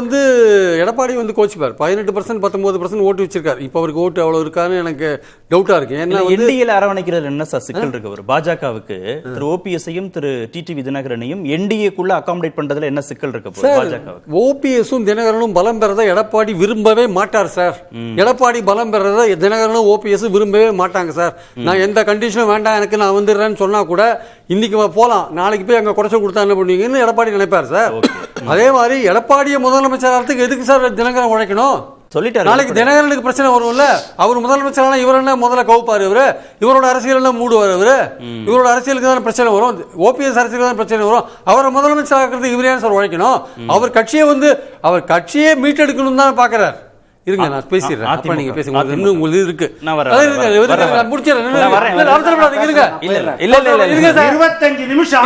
எடப்பாடி கோச்சிப்பார். 18% 19% ஓட்டு வச்சிருக்காரு. இப்போ அவருக்கு ஓட்டு அவ்வளோ இருக்கான்னு எனக்கு டவுட்டாக இருக்கு. ஏன்னா என்டிஏல அரவணைக்கிறது என்ன சார் சிக்கல் இருக்கு? அவர் பாஜகவுக்கு திரு ஓபிஎஸ்ஸையும் திரு டிடிவி தினகரனையும் என்டிஏக்குள்ள அகாமடேட் பண்றதுல என்ன சிக்கல் இருக்கு பாஜகவுக்கு? ஓபிஎஸும் தினகரனும் பலம் பெறதை எடப்பாடி விரும்பவே மாட்டார் சார். எடப்பாடி பலம் பெறதை தினகரனும் ஓபிஎஸ் விரும்பவே மாட்டாங்க சார். நான் எந்த கண்டிஷனும் வேண்டாம், எனக்கு நான் வந்துடுறேன்னு சொன்னா கூட இன்னைக்கு போலாம், நாளைக்கு போய் அங்க குறைச்சு கொடுத்தா என்ன பண்ணுவீங்கன்னு எடப்பாடி நினைப்பார் சார். அதே மாதிரி எடப்பாடியை முதலமைச்சர் எதுக்கு சார் தினகரன் உழைக்கணும்? சொல்லிட்டாரு. நாளைக்கு தினகரனுக்கு பிரச்சனை வரும்ல. அவர் முதலமைச்சரான இவர் என்ன முதல்ல கவுப்பாரு? இவரோட அரசியல் என்ன மூடுவார்? இவரோட அரசியலுக்கு தான் பிரச்சனை வரும். ஓபிஎஸ் அரசியலுக்கு தான் பிரச்சனை வரும். அவரை முதலமைச்சர் ஆகிறது இவரே சார் உழைக்கணும். அவர் கட்சியை மீட்டெடுக்கணும் தான் பாக்குறாரு. இருங்க நான் பேசிடுறேன். அப்புறம் நீங்க பேசுங்க. அதிமுக. இன்னும் உங்களுக்கு இது இருக்கு. நான் வரேன், அதான் இருங்க, வரேன், இருங்க, வரேன். நான் முடிச்சிடுறேன். நான் வரேன். இல்ல, அவசரப்படாதீங்க, இருங்க. இருங்க சார். 25 நிமிஷம்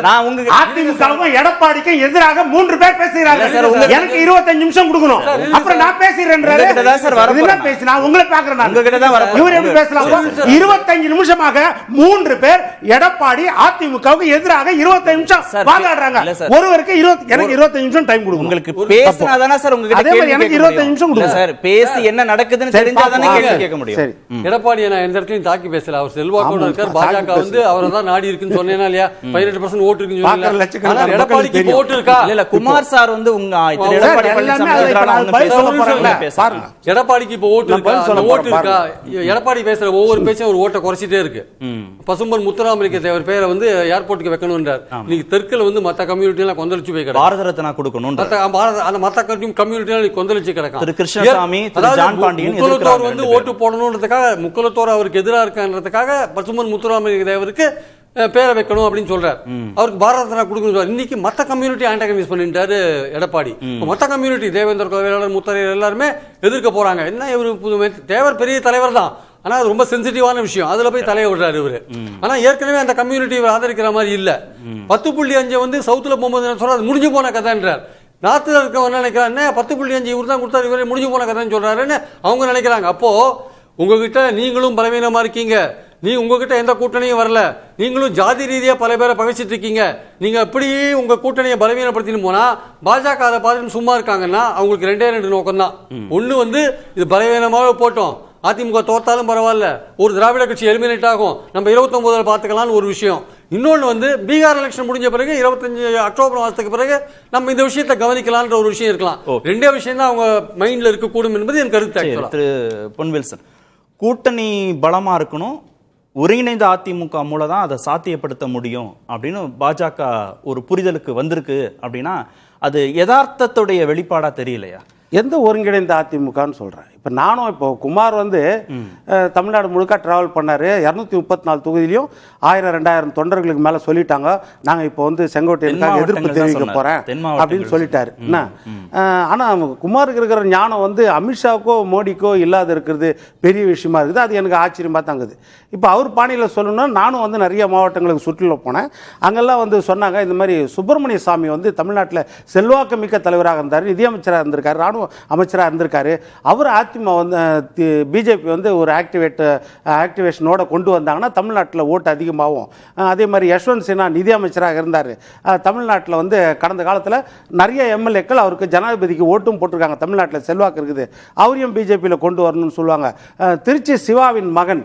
நான் உங்களுக்கு அதிமுகவும் எடப்பாடிக்கும் எதிராக 3 பேர் பேசுகிறாங்க. இல்ல சார், உங்களுக்கு- எனக்கு 25 நிமிஷம் கொடுக்கணும். அப்புறம் நான் பேசுறேன்றாரு. உங்ககிட்ட தான் சார் வரப் இதுல போறேன். பேசி நான் உங்களை பார்க்கறேன். நான் உங்ககிட்ட தான் வரப் இவர் எப்படி போறேன். பேசலாம்? சார். 25 நிமிஷமாக 3 பேர் எடப்பாடி அதிமுகவுக்கு எதிராக 25 நிமிஷம் சார், வாதாடுறாங்க. இல்ல சார். ஒருவருக்கு எனக்கு 25 நிமிஷம் டைம் கொடுங்க. உங்களுக்கு பேசினாதானே சார் உங்ககிட்ட அதே மாதிரி கேள்வி எனக்கு கேட்க 25 முடியும். நிமிஷம் இல்ல கொடுங்க. சார், பேசி என்ன நடக்குதுன்னு சரி, தெரிஞ்சாதானே பாப்போம். கேள்வி கேட்க முடியும். சரி. எடப்பாடியை நான் எந்த இடத்துலயும் தாக்கி பேசல. அவர் செல்வாக்கோட ஆமா, இருக்கார். தாக்கி பாஜக வந்து பேசல. அவரை தான் நாடி இருக்குன்னு சொன்னேனா இல்லையா? 18% ஓட்டு இருக்குன்னு பார்க்கற சொன்னீங்க. லட்சக்கணக்கான ஆனா எடப்பாடிக்கு மக்களுக்கு தெரியும். ஓட்டு இருக்கா? இல்ல குமார் சார் வந்து உங்க திரு சார், எடப்பாடி எல்லாமே பழனிசாமி அதை எதிரான இப்ப ஒண்ணும் பதில் சொல்ல பேசல. போறாங்க. பேசல. பாருங்க. எடப்பாடிக்கு இப்போ ஓட்டு நான் இருக்கா? பதில் சொல்ல அந்த ஓட்டு போறேன், இருக்கா? எடப்பாடி பேசுற ஒவ்வொரு பேச்சும் ஒரு ஓட்டை குறைச்சிட்டே இருக்கு. பசும்பொன் முத்துராமலிங்க தேவர் பேரை வந்து ஏர்போர்ட்டுக்கு வைக்கணும்ன்றார். இன்னைக்கு தெற்குல வந்து மத்த கம்யூனிட்டி எல்லாம் கொந்தளிச்சு போய் கிடக்கு. பாரத ரத்னா கொடுக்கணும். மத்த கம்யூனிட்டி எல்லாம் கொந்தளிச்சு கிடக்கும். திரு கிருஷ்ணசாமி, திரு அதாவது ஜான் பாண்டியன் முக்குலத்தோர் எதிர்க்கிறாங்க வந்து ரெண்டு ஓட்டு போடணும்ன்றதுக்காக, முக்குலத்தோர் அவருக்கு எதிராக இருக்கான்றதுக்காக பசும்பொன் முத்துராமலிங்க தேவருக்கு பேரை வைக்கணும் அப்படின்னு சொல்றாரு. அவருக்கு பாரத ரத்னா கொடுக்கணும் சொல்றாரு. இன்னைக்கு மத்த கம்யூனிட்டி ஆன்டாகனைஸ் பண்ணிட்டாரு எடப்பாடி. மத்த கம்யூனிட்டி தேவேந்திர கோவிலாளர் முத்தரையர் எல்லாருமே எதிர்க்க போறாங்க. என்ன இவரு தேவர் பெரிய தலைவர் தான், ஆனா அது ரொம்ப சென்சிட்டிவான விஷயம். அதுல போய் தலைய விடுறாரு இவரு. ஆனா ஏற்கனவே அந்த கம்யூனிட்டி ஆதரிக்கிற மாதிரி இல்ல. 10.5 வந்து சவுத்துல போகும்போது சொல்றாரு முடிஞ்சு போன கதைன்றார். நார்த்ல இருக்கவங்க நினைக்கிறாங்க 10.5 இவர் தான் கொடுத்தாரு, இவரே முடிஞ்சு போன கதைன்னு சொல்றாருன்னு அவங்க நினைக்கிறாங்க. அப்போ உங்ககிட்ட நீங்களும் பலவீனமா இருக்கீங்க. உங்ககிட்ட எந்த கூட்டணியும் வரல. நீங்களும் ஜாதி ரீதியா பல பேரை பகைச்சிட்டு இருக்கீங்க. நீங்க எப்படி உங்க கூட்டணியை பலவீனப்படுத்தின்னு போனா பாஜக அதை பார்த்துட்டு சும்மா இருக்காங்கன்னா அவங்களுக்கு 2 நோக்கம் தான். ஒண்ணு வந்து இது பலவீனமாக போட்டோம், அதிமுக தோத்தாலும் பரவாயில்ல, ஒரு திராவிட கட்சி எலிமினேட் ஆகும், நம்ம 29 பார்த்துக்கலாம்னு ஒரு விஷயம். இன்னொன்று வந்து பீகார் எலெக்ஷன் முடிஞ்ச பிறகு 25 அக்டோபர் மாதத்துக்கு பிறகு நம்ம இந்த விஷயத்தை கவனிக்கலான்ற ஒரு விஷயம் இருக்கலாம். ரெண்டே விஷயம் தான் அவங்க மைண்ட்ல இருக்கக்கூடும் என்பது என் கருத்து. திரு பொன்வில்சன், கூட்டணி பலமா இருக்கணும், ஒருங்கிணைந்த அதிமுக மூலம் தான் அதை சாத்தியப்படுத்த முடியும் அப்படின்னு பாஜக ஒரு புரிதலுக்கு வந்திருக்கு அப்படின்னா அது யதார்த்தத்துடைய வெளிப்பாடா தெரியலையா? எந்த ஒருங்கிணைந்த அதிமுகன்னு சொல்றேன். இப்போ நானும் இப்போ குமார் வந்து தமிழ்நாடு முழுக்க டிராவல் பண்ணாரு. 234 தொகுதியிலையும் 1000-2000 தொண்டர்களுக்கு மேல சொல்லிட்டாங்க, நாங்க இப்போ வந்து செங்கோட்டையனுக்காக எதிர்ப்பு தெரிவிக்க போறேன் அப்படின்னு சொல்லிட்டாரு. என்ன ஆனா குமாருக்கு இருக்கிற ஞானம் வந்து அமித்ஷாவுக்கோ மோடிக்கோ இல்லாத இருக்கிறது பெரிய விஷயமா இருக்குது. அது எனக்கு ஆச்சரியமா தாங்குது. இப்போ அவர் பாணியில் சொல்லணும்னா நானும் வந்து நிறைய மாவட்டங்களுக்கு சுற்றுலா போனேன். அங்கெல்லாம் வந்து சொன்னாங்க இந்த மாதிரி சுப்பிரமணிய சாமி வந்து தமிழ்நாட்டில் செல்வாக்கு மிக்க தலைவராக இருந்தார், நிதியமைச்சராக இருந்திருக்காரு, ராணுவ அமைச்சராக இருந்திருக்காரு. அவர் அதிமுக வந்து பிஜேபி வந்து ஒரு ஆக்டிவேஷனோட கொண்டு வந்தாங்கன்னா தமிழ்நாட்டில் ஓட்டு அதிகமாகும். அதே மாதிரி யஷ்வந்த் சின்ஹா நிதி அமைச்சராக இருந்தார். தமிழ்நாட்டில் வந்து கடந்த காலத்தில் நிறைய எம்எல்ஏக்கள் அவருக்கு ஜனாதிபதிக்கு ஓட்டும் போட்டிருக்காங்க. தமிழ்நாட்டில் செல்வாக்கு இருக்குது, அவரையும் பிஜேபியில் கொண்டு வரணும்னு சொல்லுவாங்க. திருச்சி சிவாவின் மகன்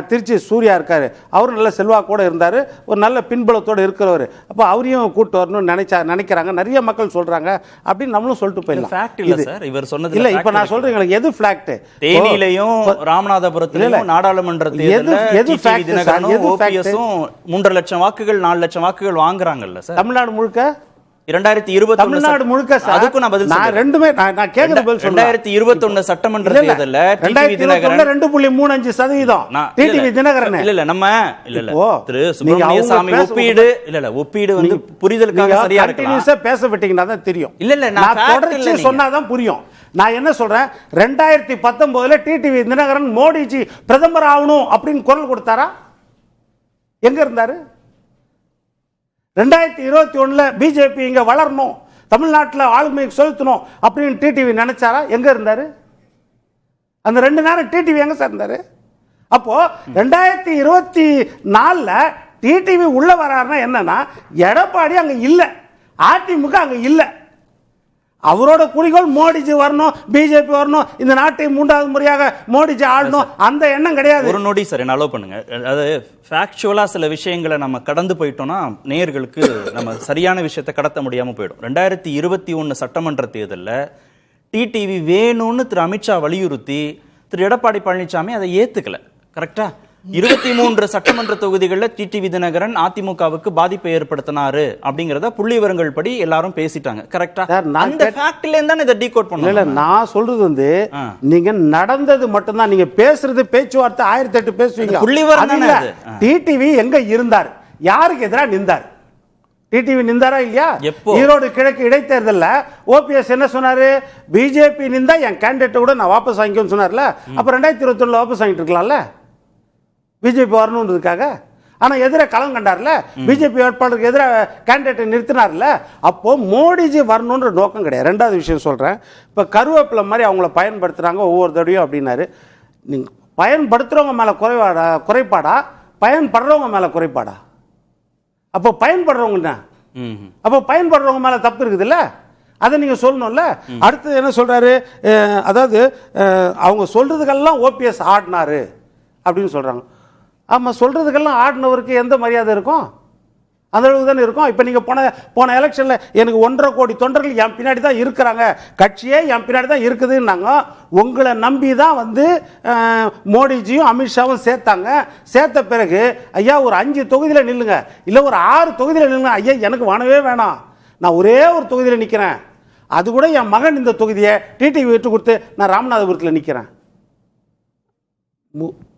திருச்சி சூர்யா இருக்காரு, அவரும் நல்ல செல்வாக்கோடு இருந்தார், ஒரு நல்ல பின்புலத்தோடு இருக்கிறவர். அப்போ அவரையும் கூட்டு வரணும்னு நினைக்கிறாங்க, நிறைய மக்கள் சொல்றாங்க அப்படின்னு நம்மளும் சொல்லிட்டு போயிடலாம். இவர் சொன்னது இல்ல, இப்ப நான் சொல்றேன் எது ஃபேக்ட். தேனியிலையும் ராமநாதபுரத்திலும் நாடாளுமன்ற தேர்தலில் 3.5 லட்சம் வாக்குகள் 4 லட்சம் வாக்குகள் வாங்குறாங்கல்ல சார் தமிழ்நாடு முழுக்க. 2021 தமிழ்நாடு முழுக்க அதுக்கு நான் பதில் சொல்றேன். ரெண்டுமே நான் கேக்குறது பதில் சொல்றேன். 2021 சட்டமன்ற தேர்தல்ல டிடிவி தினகரன் 2.35% டிடிவி தினகரன் இல்ல நம்ம திரு சுப்பிரமணிய சாமி ஒப்பீடு வந்து புரிதலுக்காக சரியா இருக்கலாம். கண்டினியூஸா பேச விட்டீங்கன்னா தான் தெரியும். இல்ல நான் தொடர்ச்சி சொன்னாதான் புரியும். நான் என்ன சொல்றேன், 2019 டிடிவி தினகரன் மோடிஜி பிரதமர் ஆகணும் அப்படின்னு குரல் கொடுத்தாரா? எங்க இருந்தாரு? 2021 பிஜேபி இங்க வளரணும், தமிழ்நாட்டில் ஆளுமை செலுத்தணும் அப்படின்னு டிடிவி நினைச்சாரா? எங்க இருந்தாரு? அந்த 2 நேரம் டிடிவி எங்க சார் இருந்தாரு? அப்போ 2024 டிடிவி உள்ள வராருன்னா என்னன்னா எடப்பாடி அங்க இல்ல, அதிமுக அங்க இல்ல. அவரோட குறிக்கோள் மோடிஜி வரணும், பிஜேபி வரணும், இந்த நாட்டை 3வது முறையாக மோடிஜி ஆளணும், அந்த எண்ணம் கிடையாது. ஒரு நொடி சார் என்ன அலோவ் பண்ணுங்க. அது ஃபேக்சுவலா சில விஷயங்களை நம்ம கடந்து போயிட்டோம்னா நேயர்களுக்கு நம்ம சரியான விஷயத்தை கடத்த முடியாம போயிடும். 2021 சட்டமன்ற தேர்தலில் டிடிவி வேணும்னு திரு அமித்ஷா வலியுறுத்தி திரு எடப்பாடி பழனிசாமி அதை ஏத்துக்கல. கரெக்டா? 23 சட்டமன்ற தொகுதிகளில் டிடிவி தினகரன் அதிமுகவுக்கு பாதிப்பை ஏற்படுத்தினாரு அப்படிங்கறத புள்ளி விவரங்கள் படி எல்லாரும் பேசிட்டாங்க. கரெக்டா? அந்த ஃபேக்ட்ல இருந்தா இத டீகோட் பண்ணல. இல்ல, நான் சொல்றது வந்து நீங்க நடந்தது மட்டும் தான். நீங்க பேசுறது பேச்சுவார்த்தை 1008 பேசுவீங்க. புள்ளி விவரம் தானே அது. டிடிவி எங்க இருந்தார், யாருக்கு எதிராக நின்றார், டிடிவி நிந்தாரா இல்லையா? எப்போ? ஈரோடு கிழக்கு இடைத்தேர்தல்ல ஓபிஎஸ் என்ன சொன்னாரு? பிஜேபி நிந்தா என் கேண்டிடேட் கூட நான் வாபஸ் வாங்கிக்கணும்னு சொன்னார்ல. அப்ப 2021 வாபஸ் வாங்கிட்டு இருக்கலாம்ல, பிஜேபி வரணுன்றதுக்காக. ஆனா எதிர களம் கண்டார்ல, பிஜேபி வேட்பாளருக்கு எதிர கேண்டிடேட்டை நிறுத்தினார்ல. அப்போ மோடிஜி வரணுன்ற நோக்கம் கிடையாது. ரெண்டாவது விஷயம் சொல்றேன். இப்ப கருவேப்பிலை மாதிரி அவங்கள பயன்படுத்துறாங்க ஒவ்வொரு தடையும் அப்படின்னாரு. நீங்க பயன்படுத்துறவங்க மேல குறைபாடா, பயன்படுறவங்க மேல குறைபாடா? அப்போ பயன்படுறவங்க, அப்போ பயன்படுறவங்க மேல தப்பு இருக்குதுல்ல, அதை நீங்க சொல்லணும்ல. அடுத்து என்ன சொல்றாரு? அதாவது அவங்க சொல்றதுக்கெல்லாம் ஓபிஎஸ் ஆடினாரு அப்படின்னு சொல்றாங்க. ஆமா, சொல்றதுக்கெல்லாம் ஆடினவருக்கு எந்த மரியாதை இருக்கும்? அந்த அளவுக்கு தானே இருக்கும். இப்போ நீங்கள் போன எலெக்ஷனில் எனக்கு 1.5 கோடி தொண்டர்கள் என் பின்னாடி தான் இருக்கிறாங்க, கட்சியே என் பின்னாடி தான் இருக்குதுன்னாங்க. உங்களை நம்பி தான் வந்து மோடிஜியும் அமித்ஷாவும் சேர்த்தாங்க. சேர்த்த பிறகு ஐயா ஒரு 5 தொகுதியில் நில்லுங்க, இல்லை ஒரு 6 தொகுதியில் நில்லுங்க. ஐயா எனக்கு வானவே வேணாம், நான் ஒரே ஒரு தொகுதியில் நிற்கிறேன், அது கூட என் மகன் இந்த தொகுதியை டிடிவி விட்டு கொடுத்து நான் ராமநாதபுரத்தில் நிற்கிறேன்.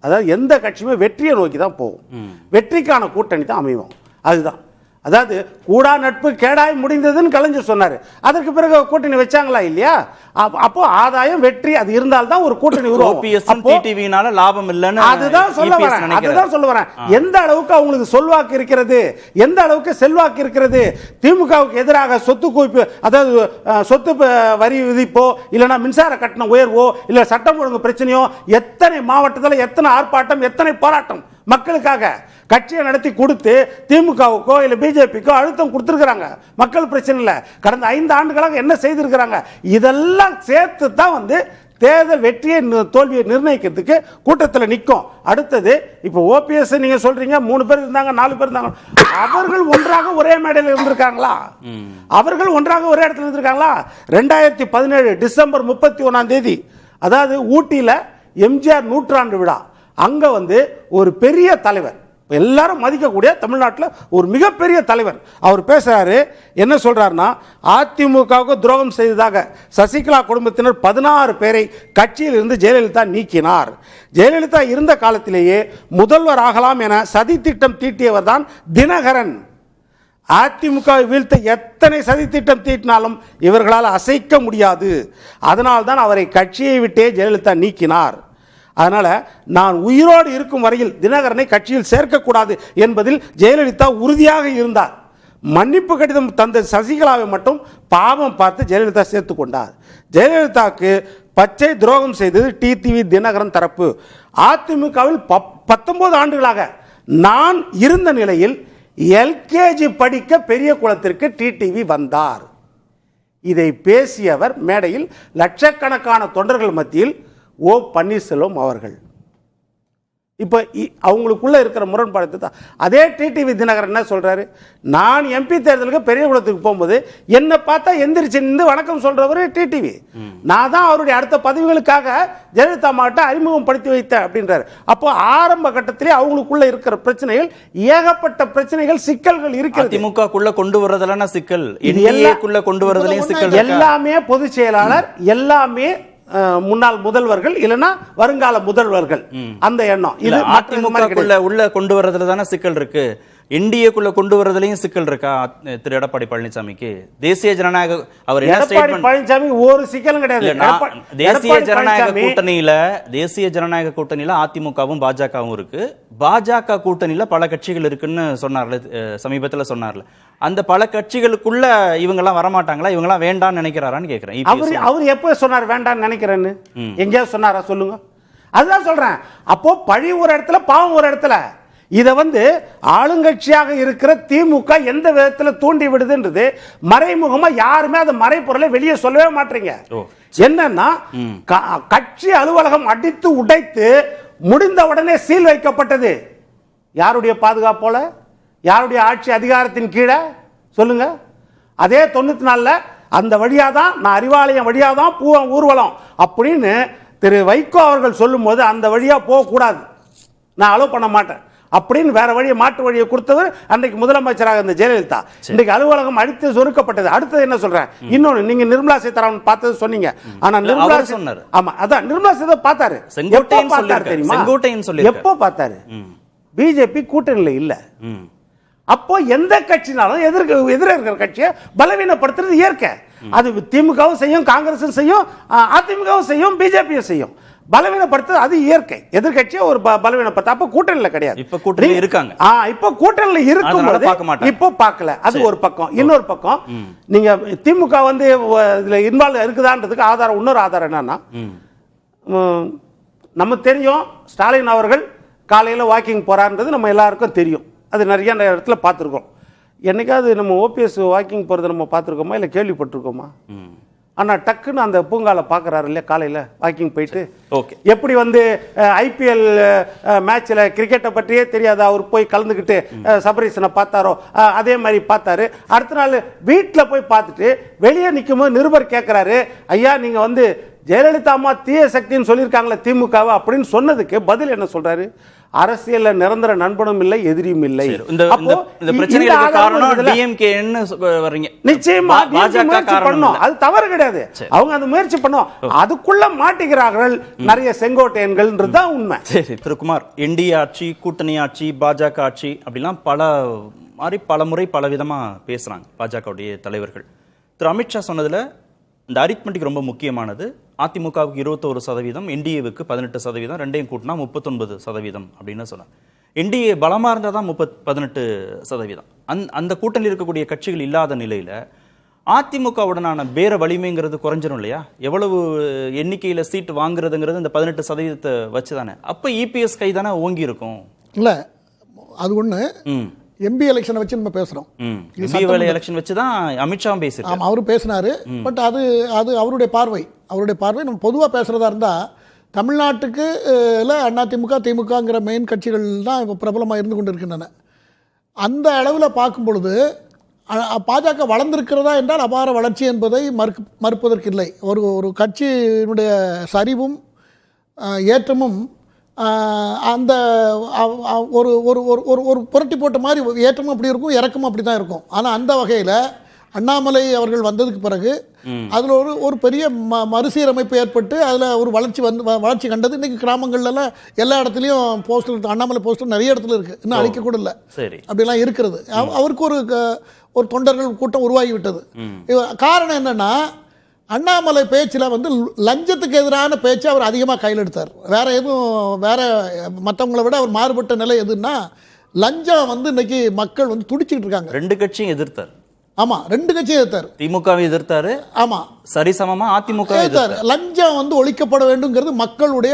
அதாவது எந்த கட்சியுமே வெற்றியை நோக்கி தான் போகும், வெற்றிக்கான கூட்டணி தான் அமையும். அதுதான், அதாவது கூடா நட்பு கேடாய் முடிந்ததுன்னு கலைஞர் சொன்னாரு. அதற்கு பிறகு கூட்டணி வச்சாங்களா இல்லையா? அப்போ ஆதாயம் வெற்றி அது இருந்தால்தான் ஒரு கூட்டணி உருவாகும். லாபம் இல்லைன்னு அதுதான் சொல்ல வரேன். எந்த அளவுக்கு அவங்களுக்கு சொல்வாக்கு இருக்கிறது, எந்த அளவுக்கு செல்வாக்கு இருக்கிறது. திமுகவுக்கு எதிராக சொத்து குவிப்பு, அதாவது சொத்து வரி விதிப்போ, இல்லைன்னா மின்சார கட்டணம் உயர்வோ, இல்ல சட்டம் ஒழுங்கு பிரச்சனையோ, எத்தனை மாவட்டத்தில் எத்தனை ஆர்ப்பாட்டம், எத்தனை போராட்டம் மக்களுக்காக கட்சியை நடத்தி கொடுத்து திமுகவுக்கோ இல்ல பிஜேபிக்கோ அழுத்தம் கொடுத்திருக்கிறாங்க. மக்கள் பிரச்சனை இல்ல, கடந்த 5 ஆண்டுகளாக என்ன செய்திருக்கிறாங்க, இதெல்லாம் சேர்த்து தான் வந்து தேர்தல் வெற்றியை தோல்வியை நிர்ணயிக்கிறதுக்கு கூட்டத்தில் நிற்கும். அடுத்தது இப்போ ஓபிஎஸ் நீங்க சொல்றீங்க 3 பேர் இருந்தாங்க, 4 பேர் இருந்தாங்க. அவர்கள் ஒன்றாக ஒரே மேடையில் இருந்திருக்காங்களா? அவர்கள் ஒன்றாக ஒரே இடத்துல இருந்திருக்காங்களா? 2017 டிசம்பர் 31ஆம் தேதி, அதாவது ஊட்டியில எம்ஜிஆர் 100ஆண்டு விழா, அங்க வந்து ஒரு பெரிய தலைவர், எல்லாரும் மதிக்கக்கூடிய தமிழ்நாட்டில் ஒரு மிகப்பெரிய தலைவர், அவர் பேசுறாரு. என்ன சொல்றாருன்னா, அதிமுகவுக்கு துரோகம் செய்ததாக சசிகலா குடும்பத்தினர் 16 பேரை கட்சியில் இருந்து ஜெயலலிதா நீக்கினார். ஜெயலலிதா இருந்த காலத்திலேயே முதல்வர் ஆகலாம் என சதி திட்டம் தீட்டியவர் தான் தினகரன். அதிமுகவை வீழ்த்த எத்தனை சதி திட்டம் தீட்டினாலும் இவர்களால் அசைக்க முடியாது. அதனால்தான் அவரை கட்சியை விட்டே ஜெயலலிதா நீக்கினார். அதனால நான் உயிரோடு இருக்கும் வரையில் தினகரனை கட்சியில் சேர்க்கக்கூடாது என்பதில் ஜெயலலிதா உறுதியாக இருந்தார். மன்னிப்பு கடிதம் தந்த சசிகலாவை மட்டும் பாவம் பார்த்து ஜெயலலிதா சேர்த்து கொண்டார். ஜெயலலிதாவுக்கு பச்சை துரோகம் செய்தது டிடிவி தினகரன் தரப்பு. அதிமுகவில் 19 ஆண்டுகளாக நான் இருந்த நிலையில் எல்கேஜி படிக்க பெரிய குளத்திற்கு டிடிவி வந்தார். இதை பேசியவர் மேடையில் லட்சக்கணக்கான தொண்டர்கள் மத்தியில் ஓ பன்னீர்செல்வம் அவர்கள். இப்போ அவங்களுக்குள்ள இருக்கிற முரண்பாடு தான். அதே டிடிவி தினகரன் என்ன சொல்றாரு, நான் எம்பி தேர்தலுக்கு பெரிய குளத்துக்கு போகும்போது என்ன பார்த்தா எந்திரிச்சு நின்று வணக்கம் சொல்றவர் டிடிவி. நான் தான் அவருடைய அடுத்த பதவிகளுக்காக ஜெயலலிதா மாவட்ட அறிமுகம் படுத்தி வைத்தேன் அப்படின்றாரு. அப்போ ஆரம்ப கட்டத்திலே அவங்களுக்குள்ள இருக்கிற பிரச்சனைகள், ஏகப்பட்ட பிரச்சனைகள், சிக்கல்கள் இருக்கிறது. திமுகக்குள்ள கொண்டு வரதெல்லாம் சிக்கல், எல்ஏக்குள்ள கொண்டு வரதுலயும் சிக்கல். எல்லாமே பொதுச் செயலாளர், எல்லாமே முன்னாள் முதல்வர்கள், இல்லனா வருங்கால முதல்வர்கள், அந்த எண்ணம். இது அதிமுகக்குள்ள உள்ள கொண்டு வரதுல தானே சிக்கல் இருக்கு. என்டிஏக்குள்ள கொண்டு வரதுலயும் சிக்கல் இருக்கா திரு எடப்பாடி பழனிசாமிக்கு? தேசிய ஜனநாயக அவர் என்ன ஸ்டேட்மென்ட், பழனிசாமி ஒரு சிக்கலும் கிடையாது. தேசிய ஜனநாயக கூட்டணியில அதிமுகவும் பாஜகவும் இருக்கு. பாஜக கூட்டணியில பல கட்சிகள் இருக்குன்னு சொன்னார்ல, சமீபத்துல சொன்னார்ல. அந்த பல கட்சிகளுக்குள்ள இவங்க எல்லாம் வரமாட்டாங்களா, இவங்க எல்லாம் வேண்டாம்னு நினைக்கிறாரான்னு கேக்குறேன். அவர் எப்ப சொன்னார் வேண்டாம்னு நினைக்கிறேன்னு? எங்கேயாவது சொன்னாரா சொல்லுங்க? அதுதான் சொல்றேன். அப்போ பழி ஒரு இடத்துல, பாவம் ஒரு இடத்துல. இத வந்து ஆளுங்கட்சியாக இருக்கிற திமுக எந்த விதத்தில் தூண்டி விடுதுன்றது மறைமுகமா யாருமே அந்த மறைப்பொருளை வெளியே சொல்லவே மாட்டீங்க. என்னன்னா, கட்சி அலுவலகம் அடித்து உடைத்து முடிந்த உடனே சீல் வைக்கப்பட்டது. யாருடைய பாதுகாப்போல, யாருடைய ஆட்சி அதிகாரத்தின் கீழே சொல்லுங்க? அதே 94 அந்த வழியாதான், நான் அறிவாலயம் வழியாதான் ஊர்வலம் அப்படின்னு திரு வைகோ அவர்கள் சொல்லும் போது அந்த வழியா போக கூடாது, நான் அலோவ் பண்ண மாட்டேன் அப்படின்னு வேற வழியை, மாற்று வழியை கொடுத்தவர் அன்றைக்கு முதலமைச்சராக இருந்த ஜெயலலிதா. இன்றைக்கு அலுவலகம் அடித்து சொருக்கப்பட்டது. அடுத்தது என்ன சொல்றேன், இன்னொன்னு, நீங்க நிர்மலா சீதாராமன் பார்த்தது சொன்னீங்க. ஆனா நிர்மலா சொன்னாரு, ஆமா அதான் நிர்மலா சீதாராமன் பார்த்தாரு. எப்போ பார்த்தாரு? பிஜேபி கூட்டணியில இல்ல. அப்போ எந்த கட்சினாலும் எதிர இருக்கிற கட்சியை பலவீனப்படுத்துறது இயற்கை. அது திமுகவும் செய்யும், காங்கிரஸும் செய்யும், அதிமுகவும் செய்யும், பிஜேபியும் செய்யும். பலவீனப்படுத்து அது இயற்கை. எதிர்கட்சியை ஒரு பலவீனப்படுத்த அப்ப கூட்டணியில கிடையாது. இப்ப கூட்டணியில இருக்காங்க. இப்ப கூட்டணியில இருக்கும்போது இப்போ பார்க்கல. அது ஒரு பக்கம். இன்னொரு பக்கம் நீங்க திமுக வந்து இதுல இன்வால்வ் இருக்குதான்றதுக்கு ஆதாரம், இன்னொரு ஆதாரம் என்னன்னா, நம்ம தெரியும் ஸ்டாலின் அவர்கள் காலையில வாக்கிங் போறான்றது நம்ம எல்லாருக்கும் தெரியும். அது நிறைய இடத்துல பார்த்துருக்கோம். என்னைக்காவது நம்ம ஓபிஎஸ் வாக்கிங் போறதை நம்ம பார்த்துருக்கோமா இல்லை கேள்விப்பட்டிருக்கோமா? ஆனா டக்குன்னு அந்த பூங்கால பாக்குறாரு இல்லையா, காலையில வாக்கிங் போயிட்டு. எப்படி வந்து ஐபிஎல் மேட்ச்ல கிரிக்கெட்டை பற்றியே தெரியாத அவர் போய் கலந்துக்கிட்டு சபரீசனை பார்த்தாரோ அதே மாதிரி பார்த்தாரு. அடுத்த நாள் வீட்டில் போய் பார்த்துட்டு வெளியே நிற்கும் போது நிருபர் கேட்கிறாரு, ஐயா நீங்க வந்து ஜெயலலிதா அம்மா தீய சக்தின்னு சொல்லியிருக்காங்களே திமுகவை அப்படின்னு சொன்னதுக்கு பதில் என்ன சொல்றாரு? அரசியல்ல நிரந்தர நண்பனும் இல்லை, எதிரியும் இல்லை. நிச்சயமா அது தவறு கிடையாது. அவங்க அந்த முயற்சி பண்ணும், அதுக்குள்ள மாட்டிக்கிறார்கள் நிறைய செங்கோட்டையன்கள் தான் உண்மை. சரி திரு குமார், என்டிஏ ஆட்சி, கூட்டணி ஆட்சி, பாஜக ஆட்சி அப்படிலாம் பல முறை பல விதமா பேசுறாங்க பாஜகவுடைய தலைவர்கள். திரு அமித்ஷா சொன்னதுல இந்த அரித்மெட்டிக் ரொம்ப முக்கியமானது. அதிமுகவுக்கு 21%, என்டிஏவுக்கு 18%, ரெண்டையும் கூட்டினா 39% அப்படின்னு சொன்னாங்க. என்டிஏ பலமா இருந்தால் தான் 18%. அந்த கூட்டணியில் இருக்கக்கூடிய கட்சிகள் இல்லாத நிலையில அதிமுகவுடனான பேர வலிமைங்கிறது குறைஞ்சிரும் இல்லையா? எவ்வளவு எண்ணிக்கையில சீட் வாங்குறதுங்கிறது இந்த 18% வச்சுதானே. அப்ப இபிஎஸ் கை தானே ஓங்கி இருக்கும். இல்ல அது ஒண்ணு. எம்பி எலெக்ஷனை வச்சு நம்ம பேசுறோம். எலெக்ஷன் வச்சு தான் அமித்ஷா பேசுறாரு. ஆமா, அவரு பேசினாரு. பட் அது அவருடைய பார்வை. நம்ம பொதுவா பேசுறதா இருந்தா தமிழ்நாட்டுக்கு அதிமுக, திமுகங்கிற மெயின் கட்சிகள் தான் இப்போ பிரபலமாக இருந்து கொண்டு இருக்கின்றன. அந்த அளவில் பார்க்கும் பொழுது பாஜக வளர்ந்திருக்கிறதா என்றால் அபார வளர்ச்சி என்பதை மறுப்பதற்கில்லை. ஒரு கட்சியினுடைய சரிவும் ஏற்றமும் அந்த ஒரு ஒரு புரட்டி போட்ட மாதிரி ஏற்றமும் அப்படி இருக்கும், இறக்கமும் அப்படி தான் இருக்கும். ஆனால் அந்த வகையில் அண்ணாமலை அவர்கள் வந்ததுக்கு பிறகு அதில் ஒரு பெரிய மறுசீரமைப்பு ஏற்பட்டு அதில் ஒரு வளர்ச்சி கண்டது. இன்றைக்கி கிராமங்கள்லாம் எல்லா இடத்துலையும் போஸ்டர், அண்ணாமலை போஸ்டர் நிறைய இடத்துல இருக்குது, இன்னும் அழிக்க கூட இல்லை, அப்படிலாம் இருக்கிறது. அவருக்கு ஒரு தொண்டர்கள் கூட்டம் உருவாகிவிட்டது. காரணம் என்னென்னா, அண்ணாமலை பேச்சில் வந்து லஞ்சத்துக்கு எதிரான பேச்சு அவர் அதிகமாக கையில் எடுத்தார். வேற மற்றவங்களை விட அவர் மாறுபட்ட நிலை எதுன்னா, லஞ்சம் வந்து இன்னைக்கு மக்கள் வந்து துடிச்சிக்கிட்டு இருக்காங்க. ரெண்டு கட்சியும் எதிர்த்தார். ஆமா, ரெண்டு கட்சியும் எதிர்த்தார். திமுகவை எதிர்த்தாரு. ஆமா, சரிசமமா அதிமுக எதிர்த்தார். லஞ்சம் வந்து ஒழிக்கப்பட வேண்டும்ங்கிறது மக்களுடைய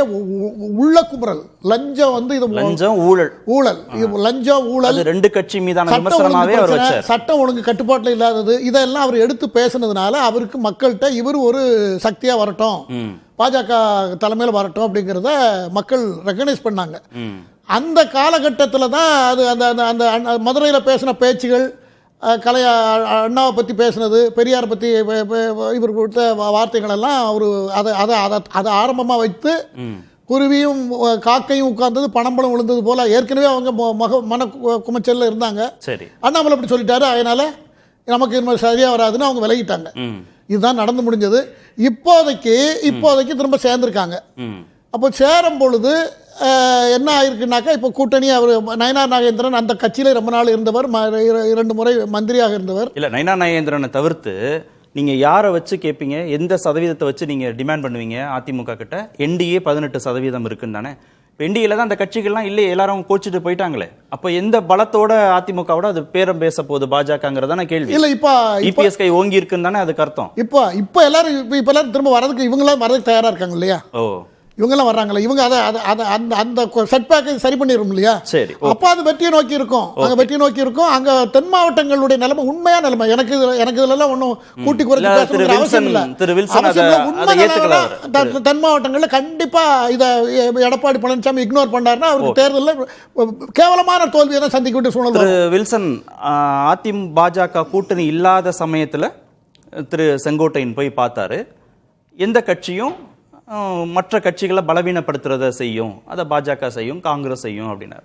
உள்ள குமுறல். லஞ்சம் வந்து இது லஞ்சம் ஊழல் லஞ்சம் ஊழல் ரெண்டு கட்சி மீதான விமர்சனமாவே அவர் வச்சார். சட்டம் ஒழுங்கு கட்டுப்பாட்டில் இல்லாதது, இதெல்லாம் அவர் எடுத்து பேசினதுனால அவருக்கு மக்கள்கிட்ட இவர் ஒரு சக்தியா வரட்டும், பாஜக தலைமையில் வரட்டும் அப்படிங்கிறத மக்கள் ரெகனைஸ் பண்ணாங்க. அந்த காலகட்டத்தில் தான் அது அந்த மதுரையில் பேசின பேச்சுகள், அண்ணாவை பற்றி பேசினது, பெரியாரை பற்றி இவர் கொடுத்த வார்த்தைகள் எல்லாம் அவர் அதை ஆரம்பமாக வைத்து குருவியும் காக்கையும் உட்கார்ந்தது பணம்பழம் விழுந்தது போல ஏற்கனவே அவங்க மன குமைச்சல்ல இருந்தாங்க. அண்ணாமலை அப்படி சொல்லிட்டாரு, அதனால நமக்கு இன்னும் சரியா வராதுன்னு அவங்க விலகிட்டாங்க. இதுதான் நடந்து முடிஞ்சது. இப்போதைக்கு திரும்ப சேர்ந்திருக்காங்க. அப்போ சேரும் பொழுது என்ன ஆயிருக்குனாக்கா, இப்போ கூட்டணி அவர் நயனார் நாகேந்திரன் அந்த கட்சியில ரொம்ப நாள் இருந்தவர், 2 முறை மந்திரியாக இருந்தவர். இல்ல, நயனார் நாகேந்திரனை தவிர்த்து நீங்க யாரை வச்சு கேட்பீங்க, எந்த சதவீதத்தை வச்சு நீங்க டிமாண்ட் பண்ணுவீங்க அதிமுக கிட்ட? என்டிஏ 18% இருக்குன்னு தானே. என்டிஏல தான் அந்த கட்சிகள்லாம் இல்லை, எல்லாரும் கோச்சிட்டு போயிட்டாங்களே. அப்ப எந்த பலத்தோட அதிமுகவோட அது பேரம் பேச போகுது பாஜகங்கிறதான கேள்வி. இல்ல, இப்ப இபிஎஸ் கை ஓங்கி இருக்குன்னு தானே அதுக்கு அர்த்தம். இப்ப எல்லாரும் திரும்ப வரதுக்கு இவங்களாம் வரதுக்கு தயாரா இருக்காங்க இல்லையா? இவங்கெல்லாம் வர்றாங்களே, இவங்க அந்த செட்பேக்கை சரி பண்ணிடும் இல்லையா? சரி, அப்போ அது வெற்றியை நோக்கி இருக்கும். அங்க தென் மாவட்டங்களுடைய நிலைமை, உண்மையான நிலைமை, எனக்கு இதுல ஒன்றும் கூட்டி குறைச்சி பேசணுங்கிற அவசியம் இல்லை. தென் மாவட்டங்களில் கண்டிப்பா இதை எடப்பாடி பழனிசாமி இக்னோர் பண்ணாருன்னா அவருக்கு தேர்தலில் கேவலமான தோல்வியை தான் சந்திக்க வேண்டிய சூழல். திரு வில்சன், பாஜக கூட்டணி இல்லாத சமயத்துல திரு செங்கோட்டையன் போய் பார்த்தாரு. எந்த கட்சியும் மற்ற கட்சிகளை பலவீனப்படுத்துறத செய்யும், அதை பாஜக செய்யும், காங்கிரஸ் செய்யும் அப்படின்னாரு.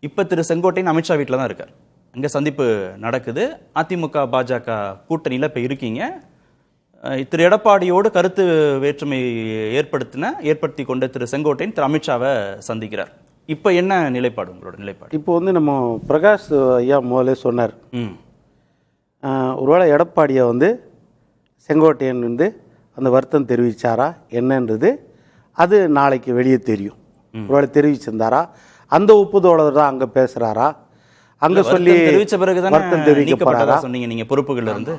இப்ப திரு செங்கோட்டையன் அமித்ஷா வீட்டில் தான் இருக்கார். அங்கே சந்திப்பு நடக்குது. அதிமுக பாஜக கூட்டணியில் இப்போ இருக்கீங்க. திரு எடப்பாடியோடு கருத்து வேற்றுமை ஏற்படுத்தி கொண்ட திரு செங்கோட்டையன் திரு அமித்ஷாவை சந்திக்கிறார். இப்போ என்ன நிலைப்பாடு, உங்களோட நிலைப்பாடு? இப்போ வந்து நம்ம பிரகாஷ் ஐயா முதலே சொன்னார், ஒருவேளை எடப்பாடியை வந்து செங்கோட்டையன் வந்து அந்த வருத்தம் தெரிவித்தாரா என்னன்றது அது நாளைக்கு வெளியே தெரியும். ஒருவேளை தெரிவிச்சிருந்தாரா, அந்த ஒப்புதலோட தான் அங்கே பேசுகிறாரா, அங்கே சொல்லி தெரிவித்த பிறகு வருத்தம் தெரிவிக்கப்படாதா சொன்னீங்க நீங்கள் பொறுப்புகள்ல இருந்து.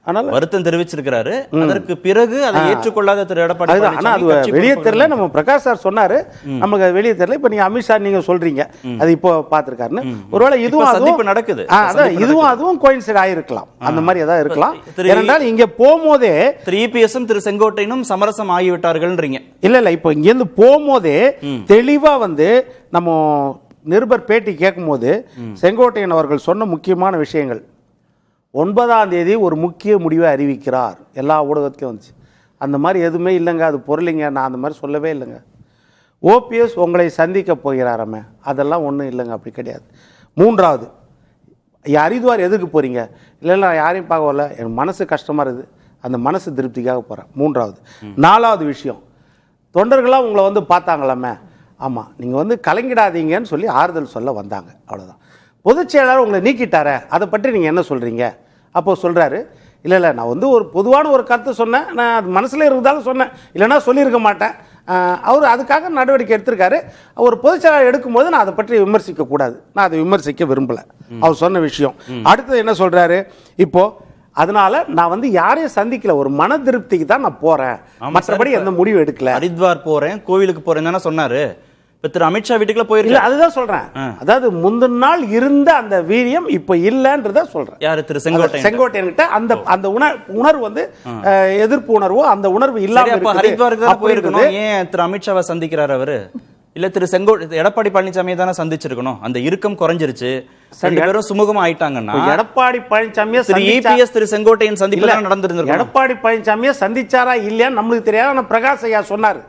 ஆனால் வருத்தம் தெரிவிச்சிருக்கிறாரு, அதற்கு பிறகு அதை ஏற்றுக்கொள்ளாத திரு எடப்பாடி ஆனால் அது வெளியே தெரியல. நம்ம பிரகாஷ் சார் சொன்னாரு, நமக்கு அது வெளியே தெரியல. இப்போ நீங்க அமித்ஷா நீங்க சொல்றீங்க அது இப்போ பார்த்துருக்காருன்னு. ஒருவேளை இதுவும் சந்திப்பு நடக்குது, அதான் இதுவும் கோயின்சைட் ஆகிருக்கலாம், அந்த மாதிரி ஏதாவது இருக்கலாம். ஏனென்றால் இங்க போகும்போதே திரு இபிஎஸும் திரு செங்கோட்டையனும் சமரசம் ஆகிவிட்டார்கள்ன்றீங்க. இல்ல இப்போ இங்கேருந்து போகும்போதே தெளிவா வந்து நம்ம நிருபர் பேட்டி கேட்கும்போது செங்கோட்டையன் அவர்கள் சொன்ன முக்கியமான விஷயங்கள், 9ஆம் தேதி ஒரு முக்கிய முடிவை அறிவிக்கிறார், எல்லா ஊடகத்திலையும் வந்துச்சு. அந்த மாதிரி எதுவுமே இல்லைங்க, அது பொருளிங்க, நான் அந்த மாதிரி சொல்லவே இல்லைங்க. ஓபிஎஸ் உங்களை சந்திக்க போகிறாராமே, அதெல்லாம் ஒன்றும் இல்லைங்க, அப்படி கிடையாது. 3வது, ஹரித்வார் எதுக்கு போகிறீங்க? இல்லை நான் யாரையும் பார்க்க வரல, என் மனசு கஷ்டமாக இருக்குது, அந்த மனசு திருப்திக்காக போகிறேன். 3வது. 4வது விஷயம், தொண்டர்களாக உங்களை வந்து பார்த்தாங்களாமே, ஆமாம் நீங்கள் வந்து கலங்கிடாதீங்கன்னு சொல்லி ஆறுதல் சொல்ல வந்தாங்க, அவ்வளோதான். பொதுச் செயலாளர் உங்களை நீக்கிட்டாரே, அதை பற்றி நீங்கள் என்ன சொல்கிறீங்க? அப்போது சொல்கிறாரு, இல்லை நான் வந்து ஒரு பொதுவான ஒரு கருத்து சொன்னேன், நான் அது மனசில் இருந்தாலும் சொன்னேன், இல்லைன்னா சொல்லியிருக்க மாட்டேன். அவர் அதுக்காக நடவடிக்கை எடுத்திருக்காரு. ஒரு பொதுச் செயலாளர் எடுக்கும்போது நான் அதை பற்றி விமர்சிக்கக்கூடாது, நான் அதை விமர்சிக்க விரும்பலை, அவர் சொன்ன விஷயம். அடுத்தது என்ன சொல்கிறாரு, இப்போது அதனால நான் வந்து யாரையும் சந்திக்கல, ஒரு மன திருப்திக்கு தான் நான் போகிறேன், மற்றபடி எந்த முடிவு எடுக்கல. ஹரித்வார் போகிறேன், கோவிலுக்கு போகிறேன் தானே சொன்னார். திரு அமித்ஷா வீட்டுக்குள்ள போயிருக்கல, அதுதான் சொல்றேன். அதாவது முந்தின நாள் இருந்த அந்த வீரியம் இப்ப இல்லன்றத சொல்றேன். யாரு? திரு செங்கோட்டையன் கிட்ட அந்த உணர்வு வந்து எதிர்ப்பு உணர்வோ அந்த உணர்வு இல்லாம ஹரித்வாருக்கு தான் போயிருக்கணும். ஏன் திரு அமித்ஷாவை சந்திக்கிறார் அவரு? இல்ல திரு எடப்பாடி பழனிசாமியை தானே சந்திச்சிருக்கணும். அந்த இறுக்கம் குறைஞ்சிருச்சு, ரெண்டு பேரும் சுமூகமா ஆயிட்டாங்கன்னா. எடப்பாடி பழனிசாமியை திரு செங்கோட்டையன் சந்திப்பு நடந்திருந்திருக்கும். எடப்பாடி பழனிசாமியை சந்திச்சாரா இல்லையான்னு நம்மளுக்கு தெரியாது. ஆனா பிரகாஷ் ஐயா சொன்னாரு,